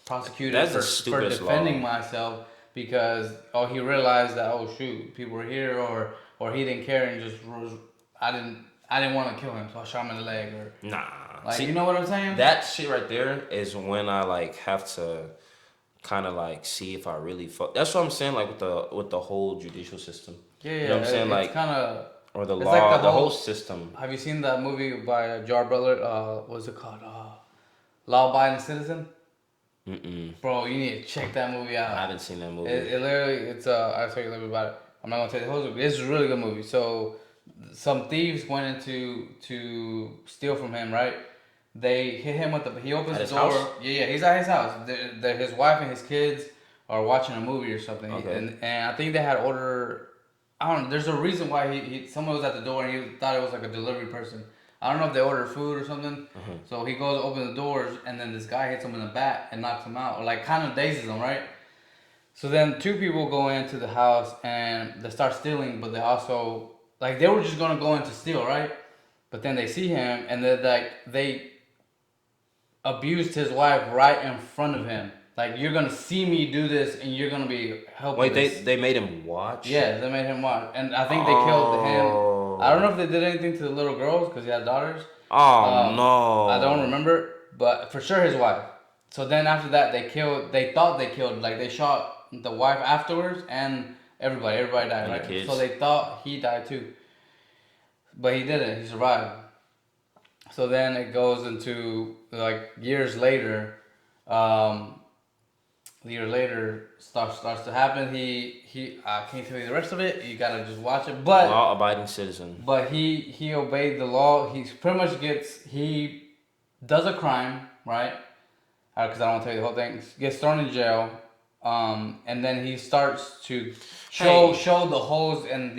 prosecuted That's the for stupidest law. defending myself because he realized that oh shoot people were here or he didn't care and just I didn't want to kill him so I shot him in the leg or Nah. like See, you know what I'm saying? that shit right there is when I like have to kind of like see if I really fuck. That's what I'm saying. Like with the whole judicial system. Yeah, You know what I'm saying? it's Like kind of or the it's like law, the whole system. Have you seen that movie by Jar Butler? What's it called? Law Abiding Citizen. Mm-mm. Bro, you need to check that movie out. I haven't seen that movie. It literally, I'll tell you a little bit about it. I'm not gonna tell you the whole story. It's a really good movie. So, some thieves went into to steal from him. Right? They hit him with the. He opens At the his door. house? Yeah, he's at his house. His wife and his kids are watching a movie or something. Okay. And I think they had order. I don't know. There's a reason why someone was at the door and he thought it was like a delivery person. I don't know if they ordered food or something. Uh-huh. So he goes to open the doors and then this guy hits him in the back and knocks him out or like kind of dazes him, right? So then two people go into the house and they start stealing, but they also like they were just gonna go in to steal, right? But then they see him and they abused his wife right in front of him. Like you're gonna see me do this and you're gonna be helpless. Wait, they made him watch. Yeah, they made him watch, and I think they killed him. I don't know if they did anything to the little girls because he had daughters. Oh no. I don't remember, but for sure his wife. So then after that, they thought they killed, like they shot the wife afterwards and everybody. Everybody died, And the right? kids. So they thought he died too, but he didn't. He survived. So then it goes into like years later. Years later starts to happen. He I can't tell you the rest of it. You gotta just watch it. But Law-abiding citizen. he obeyed the law. He pretty much he does a crime, right? Because I don't want to tell you the whole thing. Gets thrown in jail, and then he starts to show the holes in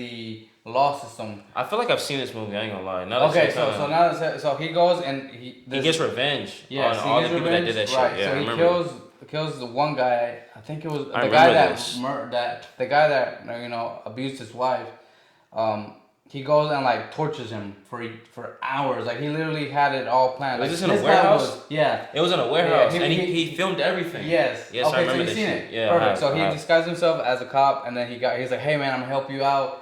law system. I feel like I've seen this movie. I ain't gonna lie. Now Okay, so he goes and he gets revenge yes, on he all gets the people revenge, that did that right? shit. Yeah, So I he remember. kills the one guy. I think it was I the guy remember that this. the guy that abused his wife. He goes and like tortures him for hours. Like he literally had it all planned. Was like, this in a warehouse? Yeah. It was in a warehouse, Yeah, and he filmed everything. Yes. Yes, Okay, I remember so this you've seen shit. it. Yeah, Perfect. So I he have. disguised himself as a cop, and then he's like, "Hey man, I'm gonna help you out."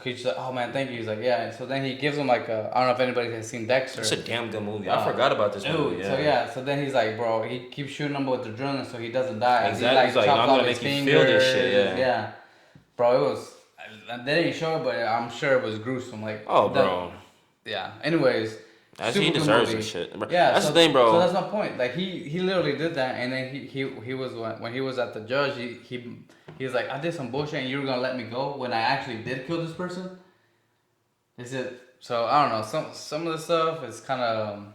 He's like, "Oh man, thank you." He's like, "Yeah." And so then he gives him like I don't know if anybody has seen Dexter. It's a damn good movie. I forgot about this movie. Yeah. So then he's like, bro, he keeps shooting him with the adrenaline so he doesn't die. Exactly. He's like, no, I'm gonna make you feel this shit. Yeah. Yeah. Bro, it was. They didn't show it, but I'm sure it was gruesome. Like. Oh, bro. Yeah. Anyways. He deserves this shit. Bro. Yeah, that's the thing, bro. So that's my point. Like he literally did that, and then he was when he was at the judge. He was like, I did some bullshit, and you were gonna let me go when I actually did kill this person. Is it? So I don't know. Some of the stuff is kind of.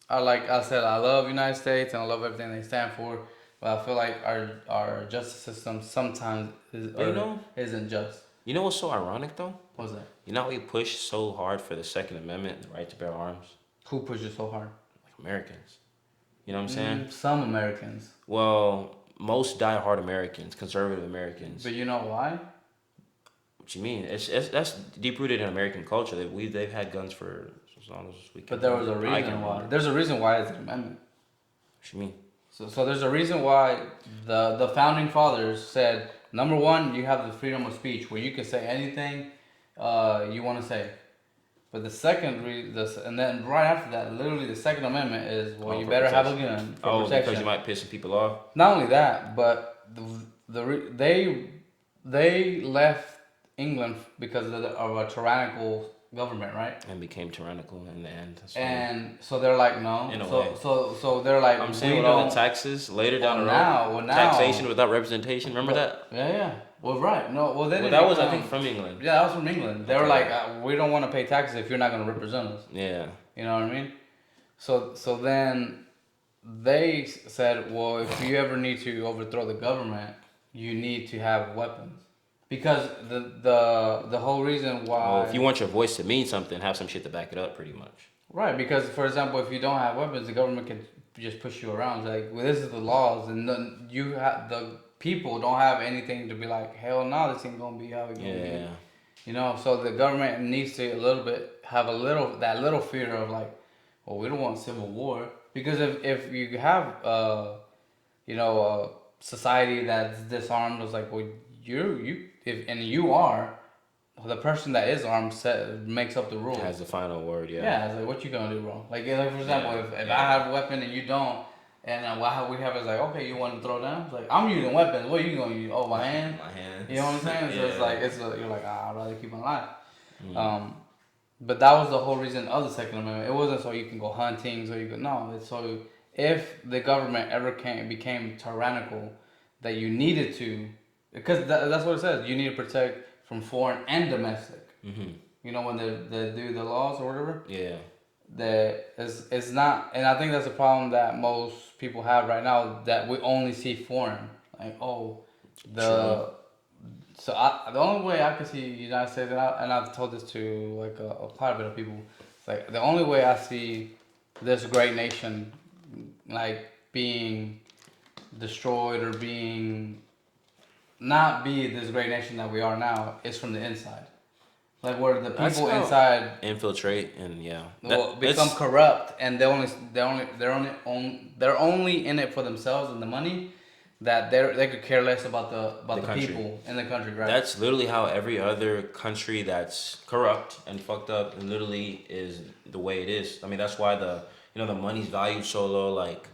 I said, I love United States and I love everything they stand for, but I feel like our justice system sometimes isn't just. You know what's so ironic though? What's that? You know how we push so hard for the Second Amendment, the right to bear arms? Who pushes so hard? Like Americans. You know what I'm saying? Some Americans. Well, most die-hard Americans, conservative Americans. But you know why? What you mean? It's that's deep-rooted in American culture. They've had guns for as long as we can. But there was a reason why. There's a reason why it's an amendment. What you mean? So there's a reason why the founding fathers said, number one, you have the freedom of speech where you can say anything you want to say. But the second and then right after that, literally the Second Amendment is, well, you better protection. have a gun for protection. Because you might piss some people off. Not only that, but they left England because of a tyrannical government, right? And became tyrannical in the end. And so they're like, no. In a way. So they're like, I'm saying with all the taxes later down the road. Now. Taxation without representation. Remember that? Yeah. Well, right. No, well, they didn't. That was, I think, from England. Yeah, that was from England. They were like, we don't want to pay taxes if you're not going to represent us. Yeah. You know what I mean? So then they said, well, if you ever need to overthrow the government, you need to have weapons. Because the whole reason why... Well, if you want your voice to mean something, have some shit to back it up, pretty much. Right, because, for example, if you don't have weapons, the government can just push you around. It's like, well, this is the laws, and the people don't have anything to be like, hell no, this ain't gonna be how it's gonna be. You know, so the government needs to have that little fear of like, well, we don't want civil war. Because if you have a society that's disarmed, it's like, well, you are the person that is armed makes up the rules. Has the final word, yeah. Yeah, it's like, what you gonna do, bro? Like for example, if I have a weapon and you don't, and what we have is like, okay, you want to throw down? It's like, I'm using weapons. What are you gonna use? Oh, my hand. My hand. You know what I'm saying? So it's like you're like, I'd rather keep my life. But that was the whole reason of the Second Amendment. It wasn't so you can go hunting, it's so if the government ever became tyrannical, that you needed to, because that's what it says. You need to protect from foreign and domestic. Mm-hmm. You know when they do the laws or whatever. Yeah. That it's not, and I think that's a problem that most people have right now. That we only see foreign, like the only way I could see United States, and I've told this to like quite a bit of people. It's like the only way I see this great nation like being destroyed or not be this great nation that we are now is from the inside. Like where the people inside infiltrate and become corrupt, and they're only in it for themselves and the money, that they could care less about the people in the country, right? That's literally how every other country that's corrupt and fucked up and literally is the way it is. I mean, that's why the money's valued so low. Like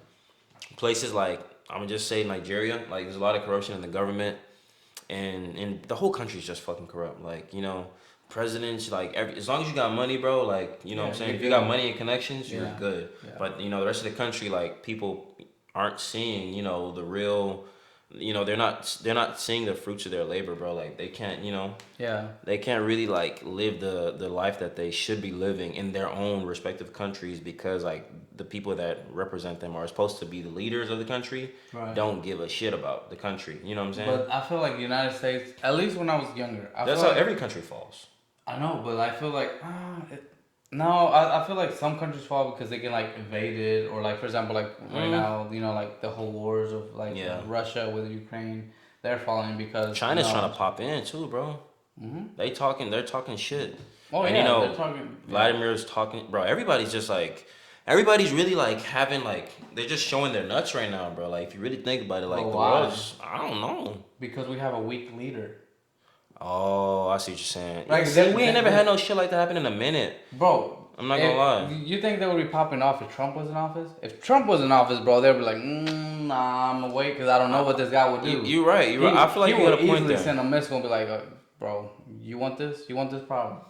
places like, I'm gonna just say Nigeria, like there's a lot of corruption in the government, and the whole country's just fucking corrupt. Like, presidents, like as long as you got money, bro, like what I'm saying, if you got money and connections, you're good. Yeah. But the rest of the country, like people aren't seeing the real they're not seeing the fruits of their labor, bro. Like they can't, Yeah. they can't really like live the life that they should be living in their own respective countries because like the people that represent them are supposed to be the leaders of the country Right. don't give a shit about the country. You know what I'm saying? But I feel like the United States, at least when I was younger, I That's feel how like every country falls. I know, but I feel like no, I feel like some countries fall because they get like invaded or like for example like right now like the whole wars of like Yeah. Russia with Ukraine, they're falling because China's trying to pop in too, bro. They're talking shit. Oh And yeah, they're talking. Vladimir's talking, bro. Everybody's just like, everybody's really like having like, they're just showing their nuts right now, bro. Like if you really think about it, like But the why? world's, I don't know. Because we have a weak leader, Oh, I see what you're saying. like Yeah, see, we ain't never had no shit like that happen in a minute. bro. I'm not gonna lie. You think they would be popping off if Trump was in office? If Trump was in office, bro, they'd be like, nah, I'm away because I don't know what this guy would do. You're right. I feel like you got a point there. He would easily send a missile and be like, bro, you want this? You want this problem?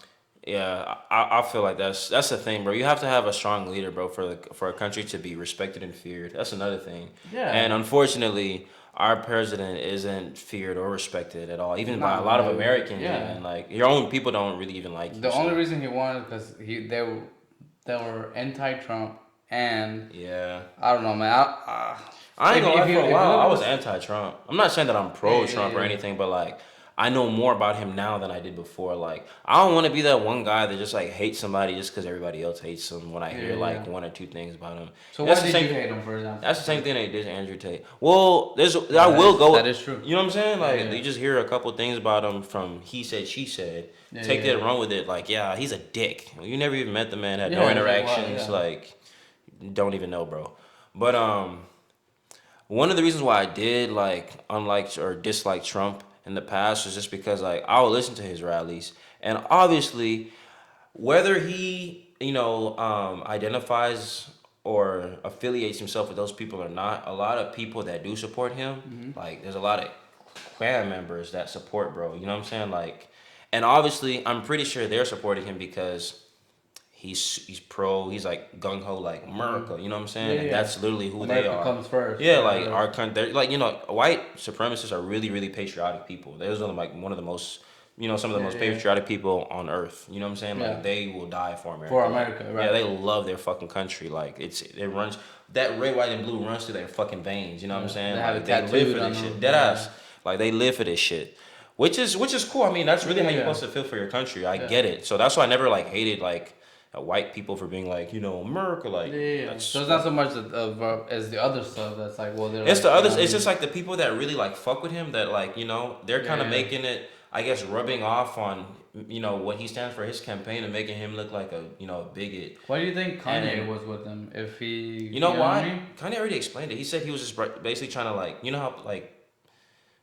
Yeah, I feel like that's the thing, bro. You have to have a strong leader, bro, for a country to be respected and feared. That's another thing. Yeah. And unfortunately, our president isn't feared or respected at all, even by a lot of Americans. Yeah. Even like your own people don't really even like you. The only reason he won is because they were anti-Trump and yeah. I don't know, man. I ain't gonna lie, for a while I was anti-Trump. I'm not saying that I'm pro-Trump or anything, but like I know more about him now than I did before. Like I don't want to be that one guy that just like hates somebody just because everybody else hates him. When I hear like one or two things about him. So why did you hate him, for example? That's the same thing they did to Andrew Tate. Well, I will go. That is true. You know what I'm saying? Like you just hear a couple things about him from he said, she said. Take that and run with it. Like he's a dick. You never even met the man, had no interactions. Like don't even know, bro. But one of the reasons why I did like unlike or dislike Trump in the past was just because like I would listen to his rallies, and obviously whether he identifies or affiliates himself with those people or not, a lot of people that do support him, like there's a lot of clan members that support bro. You know what I'm saying? Like, and obviously I'm pretty sure they're supporting him because he's pro, he's like gung ho like America, you know what I'm saying? And that's literally who America they are. Comes first. Yeah, like our country, like white supremacists are really really patriotic people. Those are like one of the most, some of the most patriotic people on earth. You know what I'm saying? Like they will die for America. For America, right? Yeah, they love their fucking country. Like it runs that red, white, and blue runs through their fucking veins. You know what I'm saying? They live for this shit. Deadass. Like they live for this shit. Which is cool. I mean, that's really how you're supposed to feel for your country. I get it. So that's why I never like hated like white people for being like, America, like. So it's not so much as the other stuff that's like, well, they're. It's the others. It's just like the people that really like fuck with him. That like, they're kind of making it. I guess rubbing off on what he stands for, his campaign, and making him look like a a bigot. Why do you think Kanye was with him? If he. You know why? What I mean? Kanye already explained it. He said he was just basically trying to like, how like.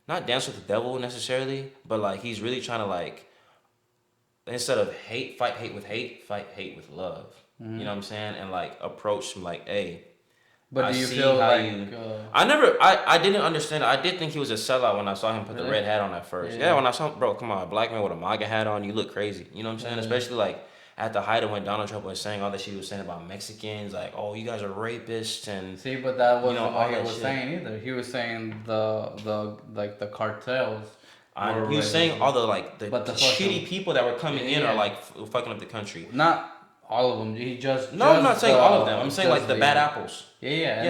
Not dance with the devil necessarily, but like he's really trying to like, instead of fight hate with hate, fight hate with love. You know what I'm saying? And like approach him like, hey. But do you feel like I didn't understand it. I did think he was a sellout when I saw him put the red hat on at first. Yeah, when I saw him, bro, come on, a black man with a MAGA hat on, you look crazy. You know what I'm saying? Especially like at the height of when Donald Trump was saying all that shit he was saying about Mexicans, like, oh, you guys are rapists and see, but that wasn't what he was saying either. He was saying the cartels. He was saying all the shitty people that were coming in are like fucking up the country. Not all of them. I'm not saying all of them. I'm saying like the bad apples. Yeah.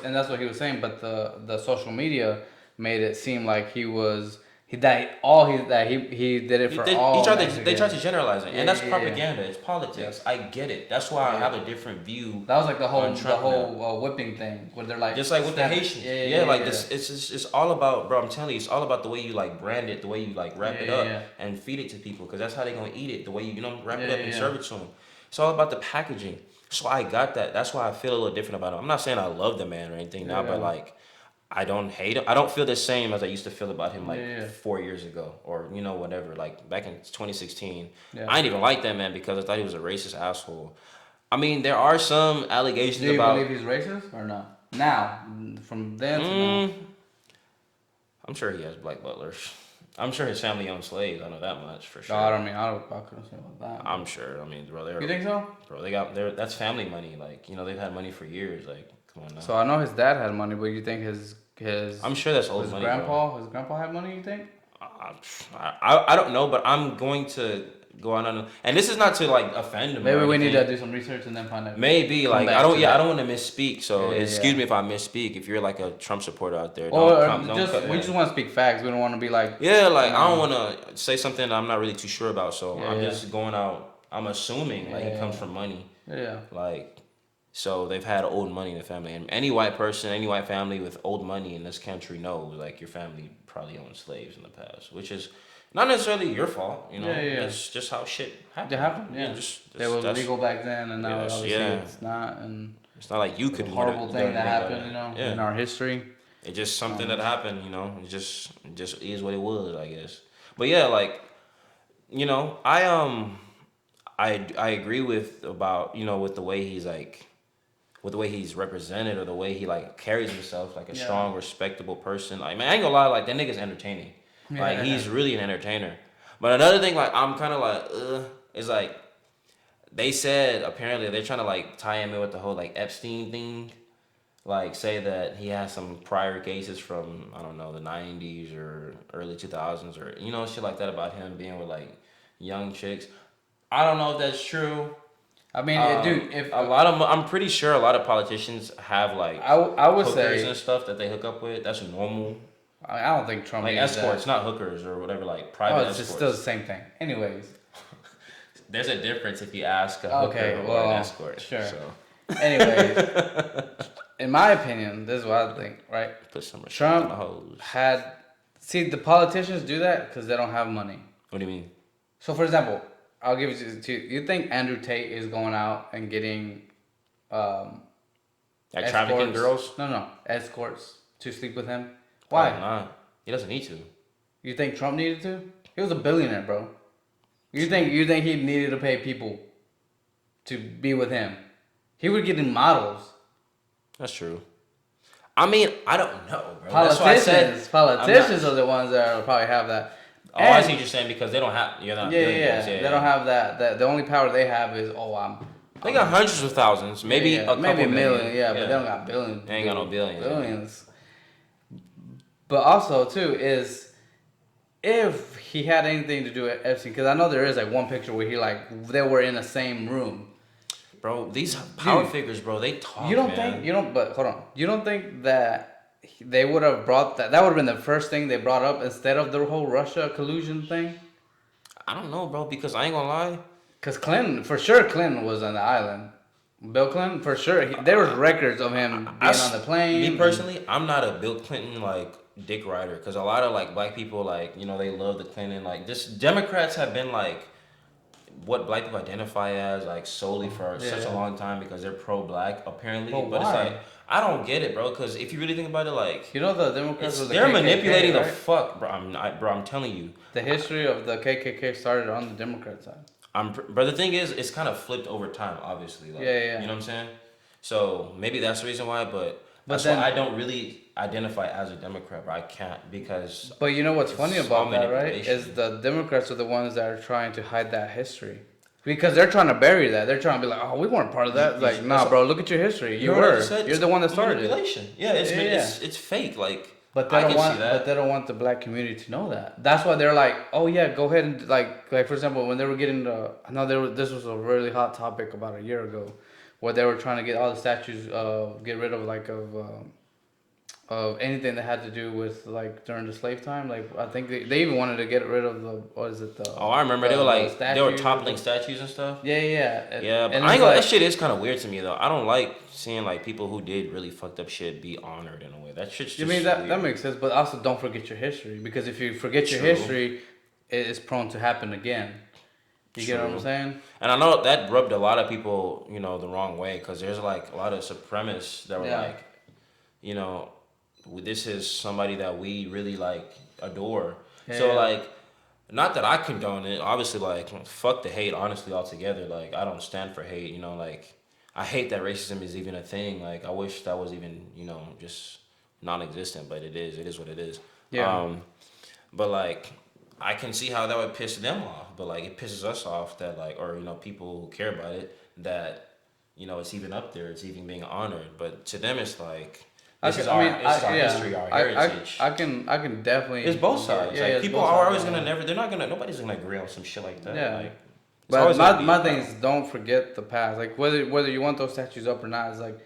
And that's what he was saying. But the social media made it seem like he was. He did it for all. They tried to generalize it, and that's propaganda. It's politics. I get it. That's why I have a different view. That was like the whole whipping thing, where they're like just like with the Haitians. This it's all about, bro. I'm telling you, it's all about the way you like brand it, the way you like wrap it up and feed it to people, because that's how they're gonna eat it. The way you wrap it up and serve it to them. It's all about the packaging. So I got that. That's why I feel a little different about him. I'm not saying I love the man or anything now, but like. I don't hate him. I don't feel the same as I used to feel about him 4 years ago or, whatever. Like back in 2016. I didn't even like that man because I thought he was a racist asshole. I mean, there are some allegations about... Do you believe he's racist or not? Now, from then to now. I'm sure he has black butlers. I'm sure his family owned slaves. I know that much for sure. No, I couldn't say about that. I'm sure. I mean, bro, you think so? Bro, that's family money. Like, they've had money for years. Like, come on now. So I know his dad had money, but you think his I'm sure that's old money, bro. His grandpa have money, you think? I don't know, but I'm going to go on, and this is not to like offend him. Maybe or we need anything. to do some research and then find out. Maybe like I don't. Yeah, I don't want to misspeak. So excuse me if I misspeak. If you're like a Trump supporter out there, we just want to speak facts. We don't want to be like. Yeah, like I don't want to say something that I'm not really too sure about. So I'm just going out. I'm assuming like it comes from money. Yeah. Like, so they've had old money in the family, and any white person, any white family with old money in this country knows like your family probably owned slaves in the past, which is not necessarily your fault, you know. It's just how shit happened. It happened, yeah. They were legal back then, and now obviously it's not. And it's not like you could. Horrible thing that happened, you know, in our history. It's just something that happened, you know. It just is what it was, I guess. But yeah, like, you know, I agree with about with the way he's like, with the way he's represented or the way he like carries himself like a strong, respectable person. Like, man, I ain't gonna lie, like that nigga's entertaining. Like he's really an entertainer. But another thing, like I'm kind of like, is like they said apparently they're trying to like tie him in with the whole like Epstein thing. Like say that he has some prior cases from I don't know the 90s or early 2000s or shit like that about him being with like young chicks. I don't know if that's true. I mean, dude, if I'm pretty sure a lot of politicians have like I would hookers say and stuff that they hook up with. That's normal. I don't think Trump like escorts, not hookers or whatever, like private escorts. It's still the same thing. Anyways, there's a difference if you ask a hooker or an escort. Sure. So. Anyways, in my opinion, this is what I think. Right? Put some respect Trump on the hose. See, the politicians do that because they don't have money. What do you mean? So, for example, I'll give it to you. You think Andrew Tate is going out and getting like trafficking girls? No, escorts to sleep with him. Why? Nah, he doesn't need to. You think Trump needed to? He was a billionaire, bro. You think he needed to pay people to be with him? He would get in models. That's true. I mean, I don't know, bro. Politicians are the ones that will probably have that. Oh, I see what you're saying because they don't have. You're not. Yeah. They don't have that. The only power they have is They got hundreds of thousands, maybe a couple million. Yeah, but they don't got billions. They ain't got no billions. Billions. But also too is if he had anything to do with Epstein, because I know there is like one picture where they were in the same room. Bro, these power figures, bro, they talk. But hold on. You don't think that they would have brought that? That would have been the first thing they brought up instead of the whole Russia collusion thing. I don't know, bro, because I ain't gonna lie. Because Clinton was on the island. Bill Clinton, for sure. There was records of him being on the plane. Me personally, I'm not a Bill Clinton like dick rider because a lot of like black people like they love the Clinton. Like just Democrats have been like what black people identify as like solely for such a long time because they're pro-black apparently. But why? it's like I don't get it, bro. Because if you really think about it, like the Democrats were they're KKK, manipulating right? the fuck, bro. I'm telling you. The history of the KKK started on the Democrat side. But the thing is, it's kind of flipped over time, obviously. Like, yeah. You know what I'm saying? So maybe that's the reason why, but that's why I don't really identify as a Democrat, but I can't because. But you know what's funny about that, right? Is the Democrats are the ones that are trying to hide that history. Because they're trying to bury that. They're trying to be like, oh, we weren't part of that. Like, nah, bro, look at your history. You were. You're the one that started it. Manipulation. Yeah, it's fake. Like, but they don't want the black community to know that. That's why they're like, oh yeah, go ahead and like for example, when they were getting this was a really hot topic about a year ago, where they were trying to get all the statues, get rid of of anything that had to do with like during the slave time. Like I think they even wanted to get rid of I remember they were toppling statues and stuff. Yeah. But I ain't gonna, that shit is kind of weird to me though. I don't like seeing like people who did really fucked up shit be honored in a way. That shit's just that makes sense, but also don't forget your history because if you forget your history, it is prone to happen again. You get what I'm saying? And I know that rubbed a lot of people, the wrong way because there's like a lot of supremacists that were like, this is somebody that we really like adore. Yeah. So like, not that I condone it. Obviously, like fuck the hate. Honestly, altogether, like I don't stand for hate. Like I hate that racism is even a thing. Like I wish that was even just non-existent. But it is. It is what it is. Yeah. But like I can see how that would piss them off. But like it pisses us off that like or people who care about it that it's even up there. It's even being honored. But to them, it's like. This is our history, our heritage. I can definitely. It's both sides. Yeah, like it's people both are sides, always gonna never. They're not gonna. Nobody's gonna agree on some shit like that. Yeah. Like, it's But always gonna be my a thing battle. is, don't forget the past. Like whether you want those statues up or not, is like,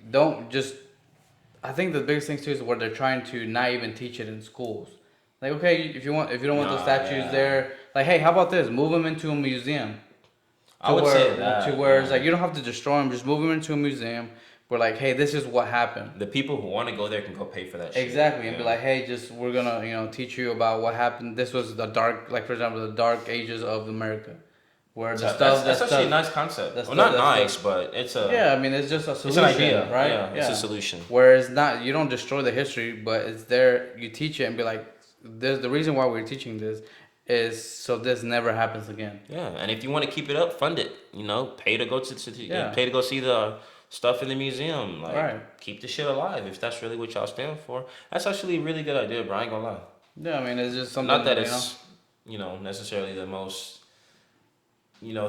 don't just. I think the biggest thing too is where they're trying to not even teach it in schools. Like, okay, if you don't want those statues there, like, hey, how about this? Move them into a museum. I would say that. To where it's like you don't have to destroy them, just move them into a museum. We're like, hey, this is what happened. The people who want to go there can go pay for that shit. Exactly, and be like, hey, we're gonna teach you about what happened. This was the dark, like for example, the dark ages of America, where the stuff that's actually a nice concept. Well, not nice, but it's a I mean, it's just a solution. It's an idea, right? Yeah, it's a solution. Whereas not, you don't destroy the history, but it's there. You teach it and be like, there's the reason why we're teaching this is so this never happens again. Yeah, and if you want to keep it up, fund it. Pay to go pay to go see the stuff in the museum. Like, keep the shit alive if that's really what y'all stand for. That's actually a really good idea, bro. I ain't gonna lie. Yeah, I mean, it's just something. Not that it's necessarily the most.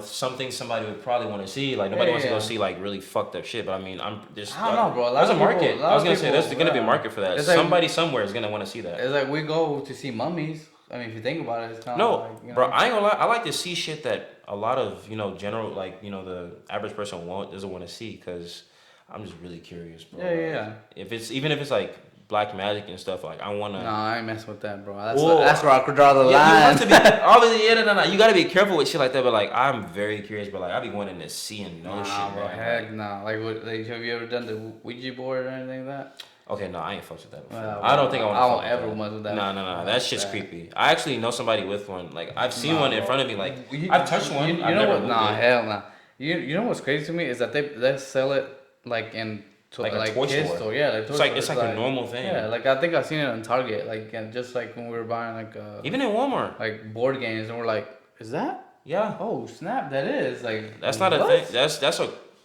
Something somebody would probably want to see. Like, nobody wants to go see like really fucked up shit. But I mean, I don't know, bro. There's a market. I was gonna say there's gonna be a market for that. Somebody somewhere is gonna want to see that. It's like we go to see mummies. I mean, if you think about it, it's kind of like, bro. I ain't gonna lie. I like to see shit that a lot of general the average person doesn't want to see, because I'm just really curious, bro. Yeah. If it's like black magic and stuff, like, I wanna. No, I ain't messing with that, bro. That's where I could draw the line. You have to be obviously. No. You gotta be careful with shit like that. But like, I'm very curious. But like, I be wanting to see and know shit, bro. Man. Heck, nah. Like, have you ever done the Ouija board or anything like that? Okay, no, I ain't fucked with that before. I don't think I want to. I don't ever mess with that. No. That shit's creepy. I actually know somebody with one. Like, I've seen one in front of me. Like, I've touched one. You know what? Nah, hell nah. You know what's crazy to me is that they sell it like in like a toy kids store. Yeah, like it's like a normal thing. Yeah, like I think I've seen it in Target. Like, and just like when we were buying like even in Walmart, like board games, and we're like, is that? Yeah. Oh snap! That is like. That's not a thing. That's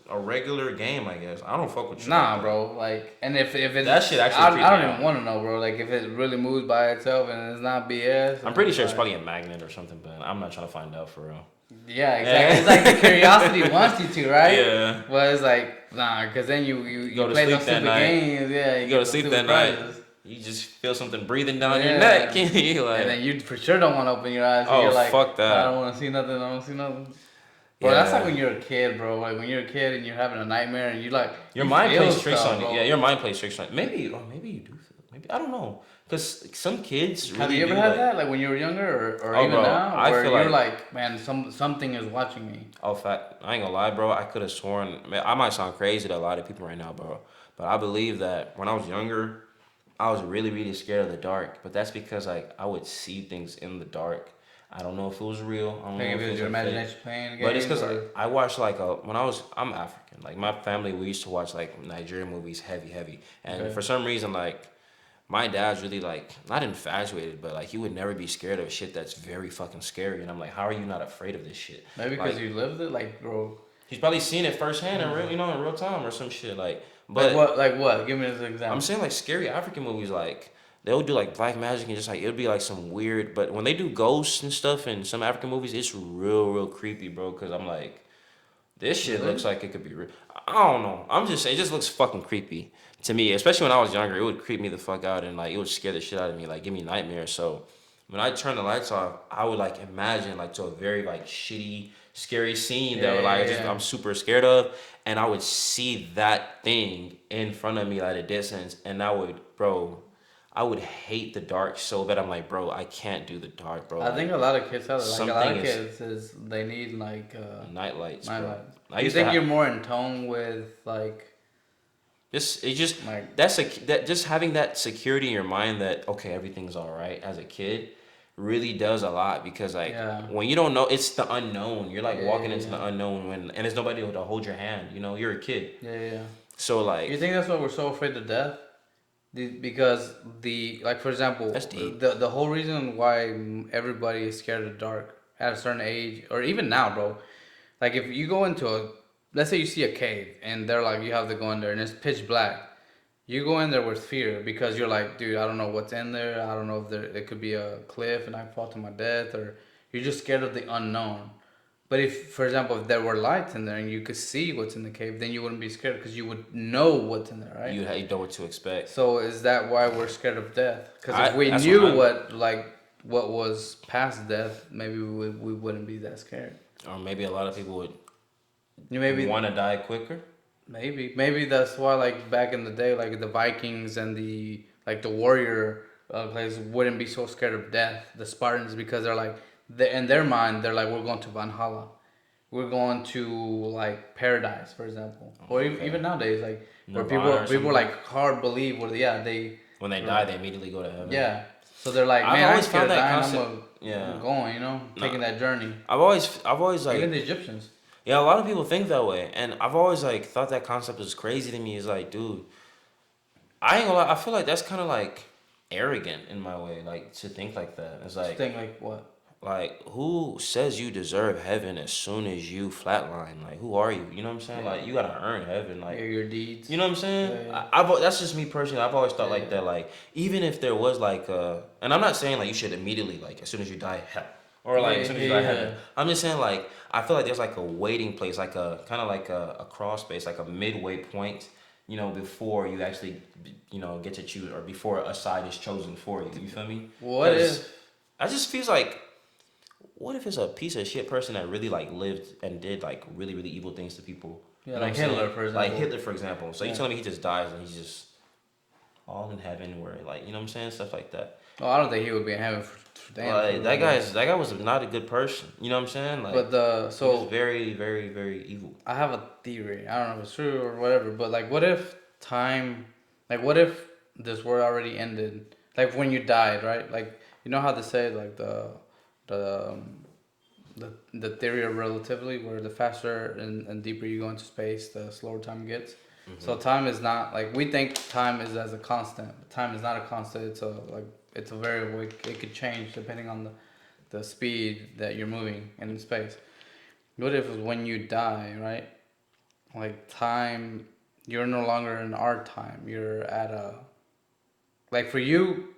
a regular game, I guess. I don't fuck with you. Nah, bro. Like, and if it that shit actually, I don't even want to know, bro. Like, if it really moves by itself and it's not BS. I'm pretty sure it's probably a magnet or something, but I'm not trying to find out for real. Yeah, exactly. It's like the curiosity wants you to, right? Yeah. But it's like, nah, because then you go play to those stupid games. Yeah, you go to sleep that night. You just feel something breathing down your neck. You like, and then you for sure don't want to open your eyes. Oh, you're like, fuck that. I don't want to see nothing. I don't see nothing. Bro, that's like when you're a kid, bro. Like when you're a kid and you're having a nightmare and your mind plays tricks on you. Yeah, your mind plays tricks on you. Maybe you do. Maybe I don't know. Because some kids really have you ever had that? Like when you were younger or even now? Where you're like, man, something is watching me. Oh, fact. I ain't gonna lie, bro. I could have sworn. Man, I might sound crazy to a lot of people right now, bro. But I believe that when I was younger, I was really, really scared of the dark. But that's because like I would see things in the dark. I don't know if it was real. I don't know if it was your imagination playing the game. But it's because I watched like I'm African. Like my family, we used to watch like Nigerian movies, heavy. And for some reason, like my dad's really like not infatuated, but like he would never be scared of shit that's very fucking scary. And I'm like, how are you not afraid of this shit? Maybe because you lived it, like, bro. He's probably seen it firsthand in real time or some shit. Like, but like what? Give me an example. I'm saying like scary African movies, like they'll do like black magic and just like it'll be like some weird. But when they do ghosts and stuff in some African movies, it's real creepy, bro. Because I'm like, this shit looks like it could be real. I don't know. I'm just saying, it just looks fucking creepy to me. Especially when I was younger, it would creep me the fuck out and like it would scare the shit out of me, like give me nightmares. So when I turn the lights off, I would like imagine like to a very like shitty, scary scene that I'm super scared of, and I would see that thing in front of me at a distance, and I would hate the dark so bad. I'm like, bro, I can't do the dark, bro. I think a lot of kids have it. Like a lot of kids they need like night lights. You think you're more in tone with like just just having that security in your mind that okay, everything's all right as a kid really does a lot, because like when you don't know, it's the unknown. You're like walking into the unknown and there's nobody to hold your hand. You're a kid. Yeah. So like, you think that's why we're so afraid of death? Because like for example, that's deep. The whole reason why everybody is scared of the dark at a certain age, or even now, bro. Like if you go into let's say you see a cave and they're like, you have to go in there and it's pitch black. You go in there with fear because you're like, dude, I don't know what's in there. I don't know if it could be a cliff and I fall to my death, or you're just scared of the unknown. But if, for example, if there were lights in there and you could see what's in the cave, then you wouldn't be scared because you would know what's in there, right? You know what to expect. So is that why we're scared of death? Because if we That's what knew I'm. what was past death, maybe we wouldn't be that scared. Or maybe a lot of people would Maybe want to die quicker. maybe that's why like back in the day, like the Vikings and the warrior place wouldn't be so scared of death. The Spartans because they're like in their mind they're like we're going to Valhalla, we're going to like paradise, for example, or even nowadays like where people like hard believe where they when they die they immediately go to heaven. Yeah, so they're like, man, I'm scared of dying. I'm going, taking that journey. I've always like even the Egyptians. Yeah, a lot of people think that way, and I've always like thought that concept was crazy to me. It's like, dude, I ain't gonna lie, I feel like that's kind of like arrogant in my way, like to think like that. It's like think like what? Like, who says you deserve heaven as soon as you flatline? Like, who are you? You know what I'm saying? Yeah. Like, you gotta earn heaven. Like, your deeds. You know what I'm saying? Yeah. I've that's just me personally. I've always thought like that. Like, even if there was like, and I'm not saying like you should immediately like as soon as you die hell or like as soon as you die heaven. I'm just saying like I feel like there's like a waiting place, like a kind of like a cross space, like a midway point. Before you actually, get to choose, or before a side is chosen for you. You feel me? What if? I just feels like, what if it's a piece of shit person that really like lived and did like really really evil things to people? Yeah, like Hitler, for example. Like Hitler, for example. So you telling me he just dies and he's just all in heaven, where like you know what I'm saying, stuff like that. Oh, I don't think he would be in heaven for damn. Like that guy was not a good person. You know what I'm saying? Like, but he was very very very evil. I have a theory. I don't know if it's true or whatever. But like, what if what if this world already ended? Like when you died, right? Like you know how they say like the the theory of relativity, where the faster and deeper you go into space, the slower time gets. Mm-hmm. So time is not like we think time is as a constant. But time is not a constant. It's a variable. It could change depending on the speed that you're moving in space. What if when you die, right? Like time, you're no longer in our time. You're at like for you,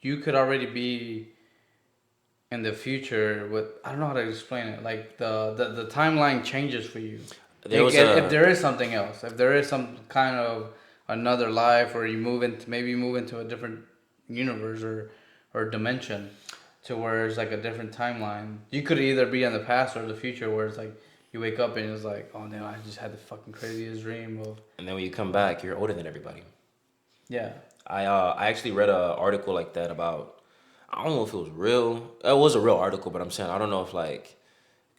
you could already be in the future with I don't know how to explain it. Like the timeline changes for you. If there is something else, if there is some kind of another life, or you move into a different universe or dimension, to where it's like a different timeline. You could either be in the past or the future, where it's like you wake up and it's like, oh no, I just had the fucking craziest dream of. And then when you come back, you're older than everybody. Yeah. I actually read an article like that about. I don't know if it was real. It was a real article, but I'm saying I don't know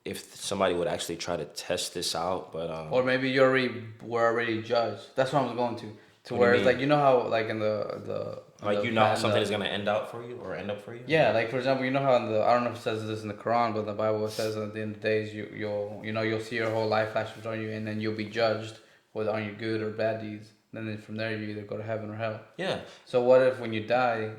if somebody would actually try to test this out, but or maybe were already judged. That's what I'm going to where it's like how like in the like how something is gonna end out for you or end up for you. Yeah, like for example, how I don't know if it says this in the Quran, but in the Bible it says at the end of the days you'll see your whole life flash before you, and then you'll be judged whether on your good or bad deeds. And then from there you either go to heaven or hell. Yeah. So what if when you die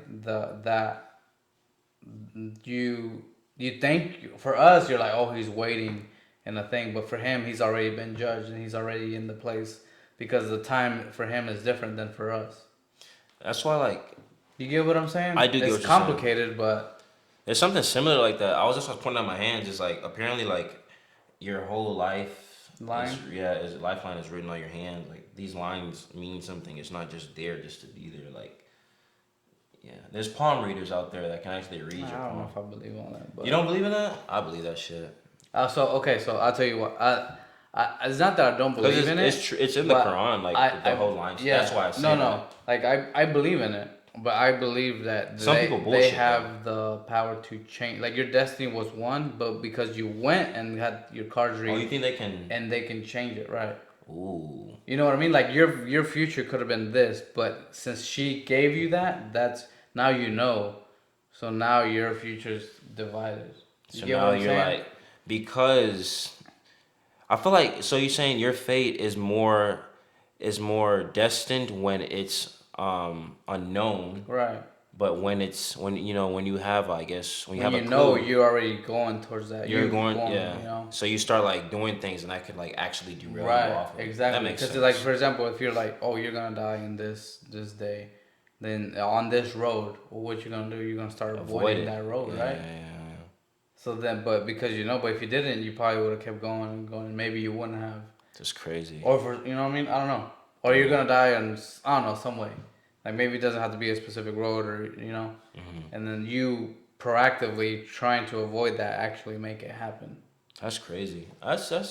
you think for us you're like, oh, he's waiting in a thing, but for him he's already been judged and he's already in the place, because the time for him is different than for us. That's why, like, you get what I'm saying? I do get what you're saying. It's complicated, but there's something similar like that. I was pointing out my hands. It's like apparently like your whole lifeline is written on your hand. Like these lines mean something. It's not just there just to be there. Like. Yeah, there's palm readers out there that can actually read your palm. I don't know if I believe all that. But you don't believe in that? I believe that shit. So I'll tell you what. It's not that I don't believe in it. It's in the Quran, like the whole line. Yeah, that's why I say no. Like I believe in it, but I believe that they have the power to change. Like your destiny was one, but because you went and had your cards read. Oh, you think they can? And they can change it, right? Ooh. You know what I mean? Like your future could have been this, but since she gave you that's now you know. So now your future's divided. So now you're like, because I feel like, so you're saying your fate is more destined when it's unknown. Right. But when you have, I guess, when you have a clue, you're already going towards that. You're going, yeah. So you start like doing things, and that could like actually derail you off of it. Exactly. That makes sense. Because like for example, if you're like, oh, you're gonna die in this day, then on this road, well, what you're gonna do? You're gonna start avoiding that road, right? Yeah. So then, but because but if you didn't, you probably would have kept going and going, and maybe you wouldn't have. That's crazy. Or for you know what I mean? I don't know. Or you're gonna die in I don't know some way. Like maybe it doesn't have to be a specific road or and then you proactively trying to avoid that actually make it happen. That's crazy. That's a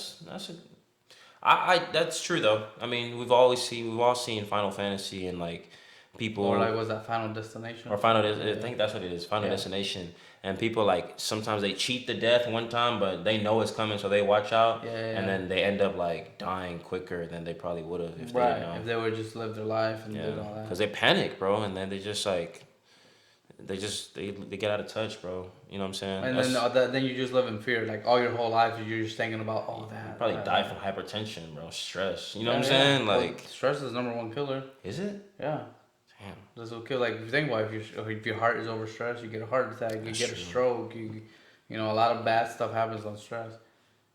I that's true though. I mean, we've all seen Final Fantasy and like Or like people was that Final Destination? or I think that's what it is, Final Yeah. Destination. And people like sometimes they cheat the death one time, but they know it's coming, so they watch out, Yeah. and then they end up like dying quicker than they probably would have if they Right. didn't know. If they would just live their life and did all that. Because they panic, bro, and then they just like they get out of touch, bro. You know what I'm saying? And then you just live in fear. Like all your whole life, you're just thinking about all that. You probably die from hypertension, bro. Stress. You know what I'm Yeah. saying? Well, Like stress is #1 killer. is it? Yeah. Damn. That's what kill. Like if you think about it, if your heart is overstressed, you get a heart attack, you That's get a true. stroke, a lot of bad stuff happens on stress.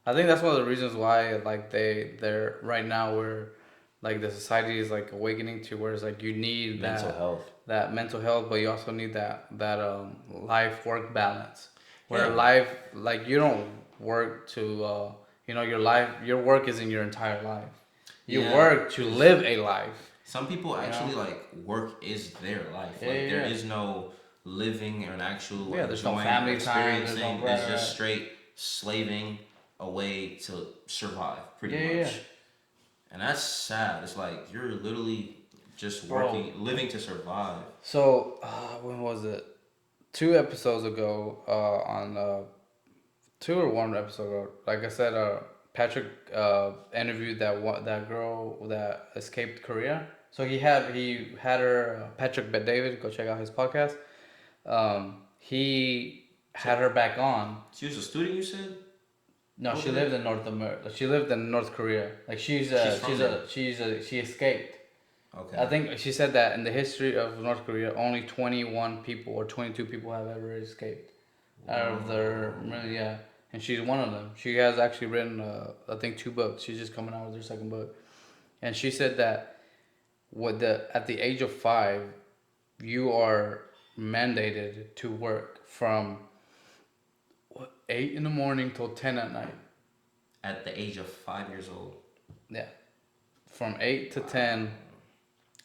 I think that's one of the reasons why like they're right now where like the society is like awakening to where it's like you need that mental health, but you also need that life work balance where life like you don't work to your work is in your entire life. You work to live a life. Some people actually like work is their life. Like there is no living or an actual there's no family time. There's just straight slaving a way to survive, pretty much. And that's sad. It's like you're literally just working, living to survive. So when was it? 2 episodes ago, on 2 or 1 episode ago, like I said, Patrick interviewed that girl that escaped Korea. So he had her Patrick Bet David. Go check out his podcast. He had her back on. She was a student, you said? No, she lived in North America. She lived in North Korea. Like she escaped. Okay. I think she said that in the history of North Korea, only 21 people or 22 people have ever escaped out of their and she's one of them. She has actually written I think 2 books. She's just coming out with her second book, and she said that at the age of 5, you are mandated to work from 8 in the morning till 10 at night. At the age of 5 years old. Yeah, from 8 to 10,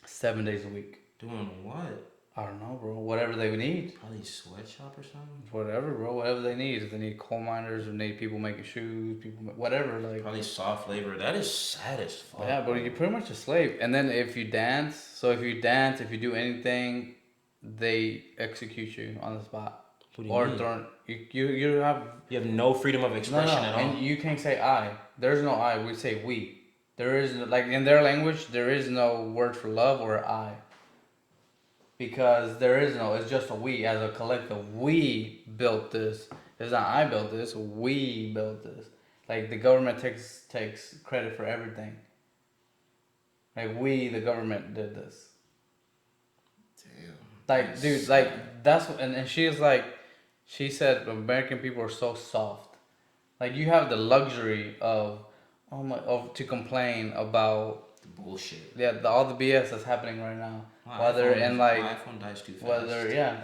7 days a week. Doing what? I don't know, bro. Whatever they need. Probably sweatshop or something. Whatever, bro. Whatever they need. If they need coal miners, or they need people making shoes, whatever. Like probably soft labor. That is sad as fuck. Yeah, but you're pretty much a slave. And then if you dance, if you do anything, they execute you on the spot. What do you mean? Thrown. You have no freedom of expression at all. And you can't say I. There's no I. We say we. There is like in their language, there is no word for love or I. Because there is no, it's just a we as a collective. We built this. It's not I built this. We built this. Like the government takes credit for everything. Like the government did this. Damn. Like dude, like that's and she is like, she said American people are so soft. Like you have the luxury of to complain about the bullshit. Yeah, all the BS that's happening right now. My whether iPhone, in like my iPhone dies too fast.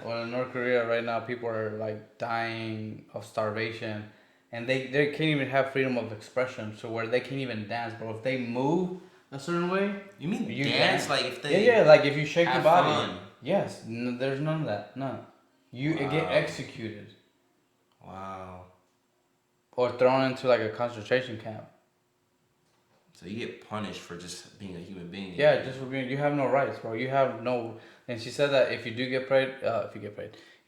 Well in North Korea right now people are like dying of starvation, and they can't even have freedom of expression. So where they can't even dance, bro. If they move a certain way, you mean dance? Like if they like if you shake your body. Fun. Yes, there's none of that. No, you get executed. Wow. Or thrown into like a concentration camp. So you get punished for just being a human being. Yeah, just for being. You have no rights, bro. You have no. And she said that if you do get paid,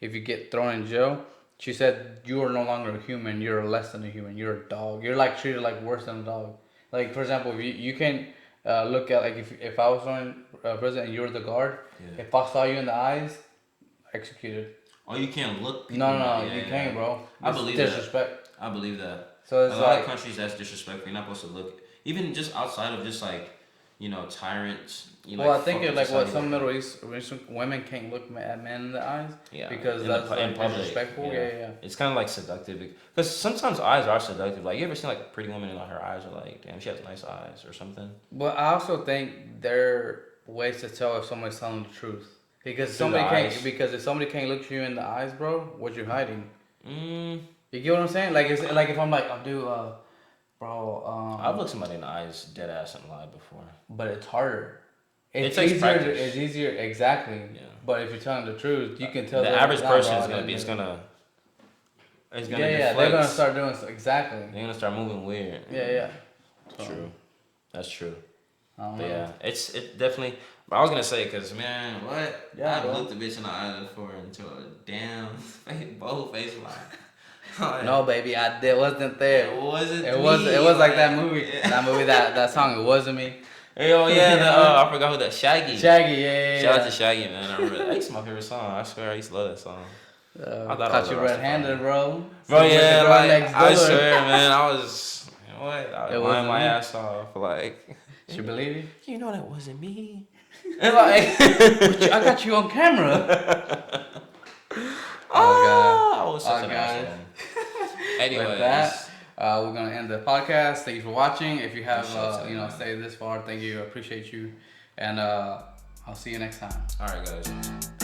if you get thrown in jail, she said you are no longer a human. You're less than a human. You're a dog. You're like treated like worse than a dog. Like for example, if you can look at like if I was on prison and you were the guard, if I saw you in the eyes, executed. Oh, you can't look. No, you can't, bro. I believe disrespect. I believe that. So it's a lot of countries that's disrespectful. You're not supposed to look. Even just outside of just like, tyrants. I think it's like what some Middle East women can't look at men in the eyes. Yeah. Because that's like disrespectful. Yeah. It's kind of like seductive. Because sometimes eyes are seductive. Like you ever seen like a pretty woman and like her eyes are like, damn, she has nice eyes or something. But I also think there are ways to tell if somebody's telling the truth. Because if somebody can't look you in the eyes, bro, what you hiding? You get what I'm saying? Like it's like if I'm like Abdul, bro. I've looked somebody in the eyes dead ass and lied before. But it's harder. It takes easier. practice. It's easier, exactly. Yeah. But if you're telling the truth, you can tell the them, average "Nah, person bro, is gonna be. It's gonna yeah. They're gonna start doing exactly. They're gonna start moving weird. Yeah. So, True. That's true. I don't But know. yeah, it's definitely. But I was gonna say, cause man, what? Yeah, I bro. looked the bitch in the eye for into a damn bold face line. No, baby, I wasn't there. It wasn't. It was like that movie. Yeah. That movie, that song. It wasn't me. Hey, oh yeah, I forgot who that Shaggy. Shaggy, yeah. Shout out to Shaggy, man. I remember that. It's my favorite song. I swear, I used to love that song. I thought I Caught was you a red-handed, bro. Bro, With the yeah, girl like next I door. swear, man, I was. You know what? I It was lying wasn't my me. ass off. Like, She believe you? you know that wasn't me. And like, I got you on camera. I was such Oh, an God. asshole. Anyways, With that, we're gonna end the podcast. Thank you for watching. If you have, Appreciate it, stayed this far, thank you. I appreciate you, and I'll see you next time. all right, guys.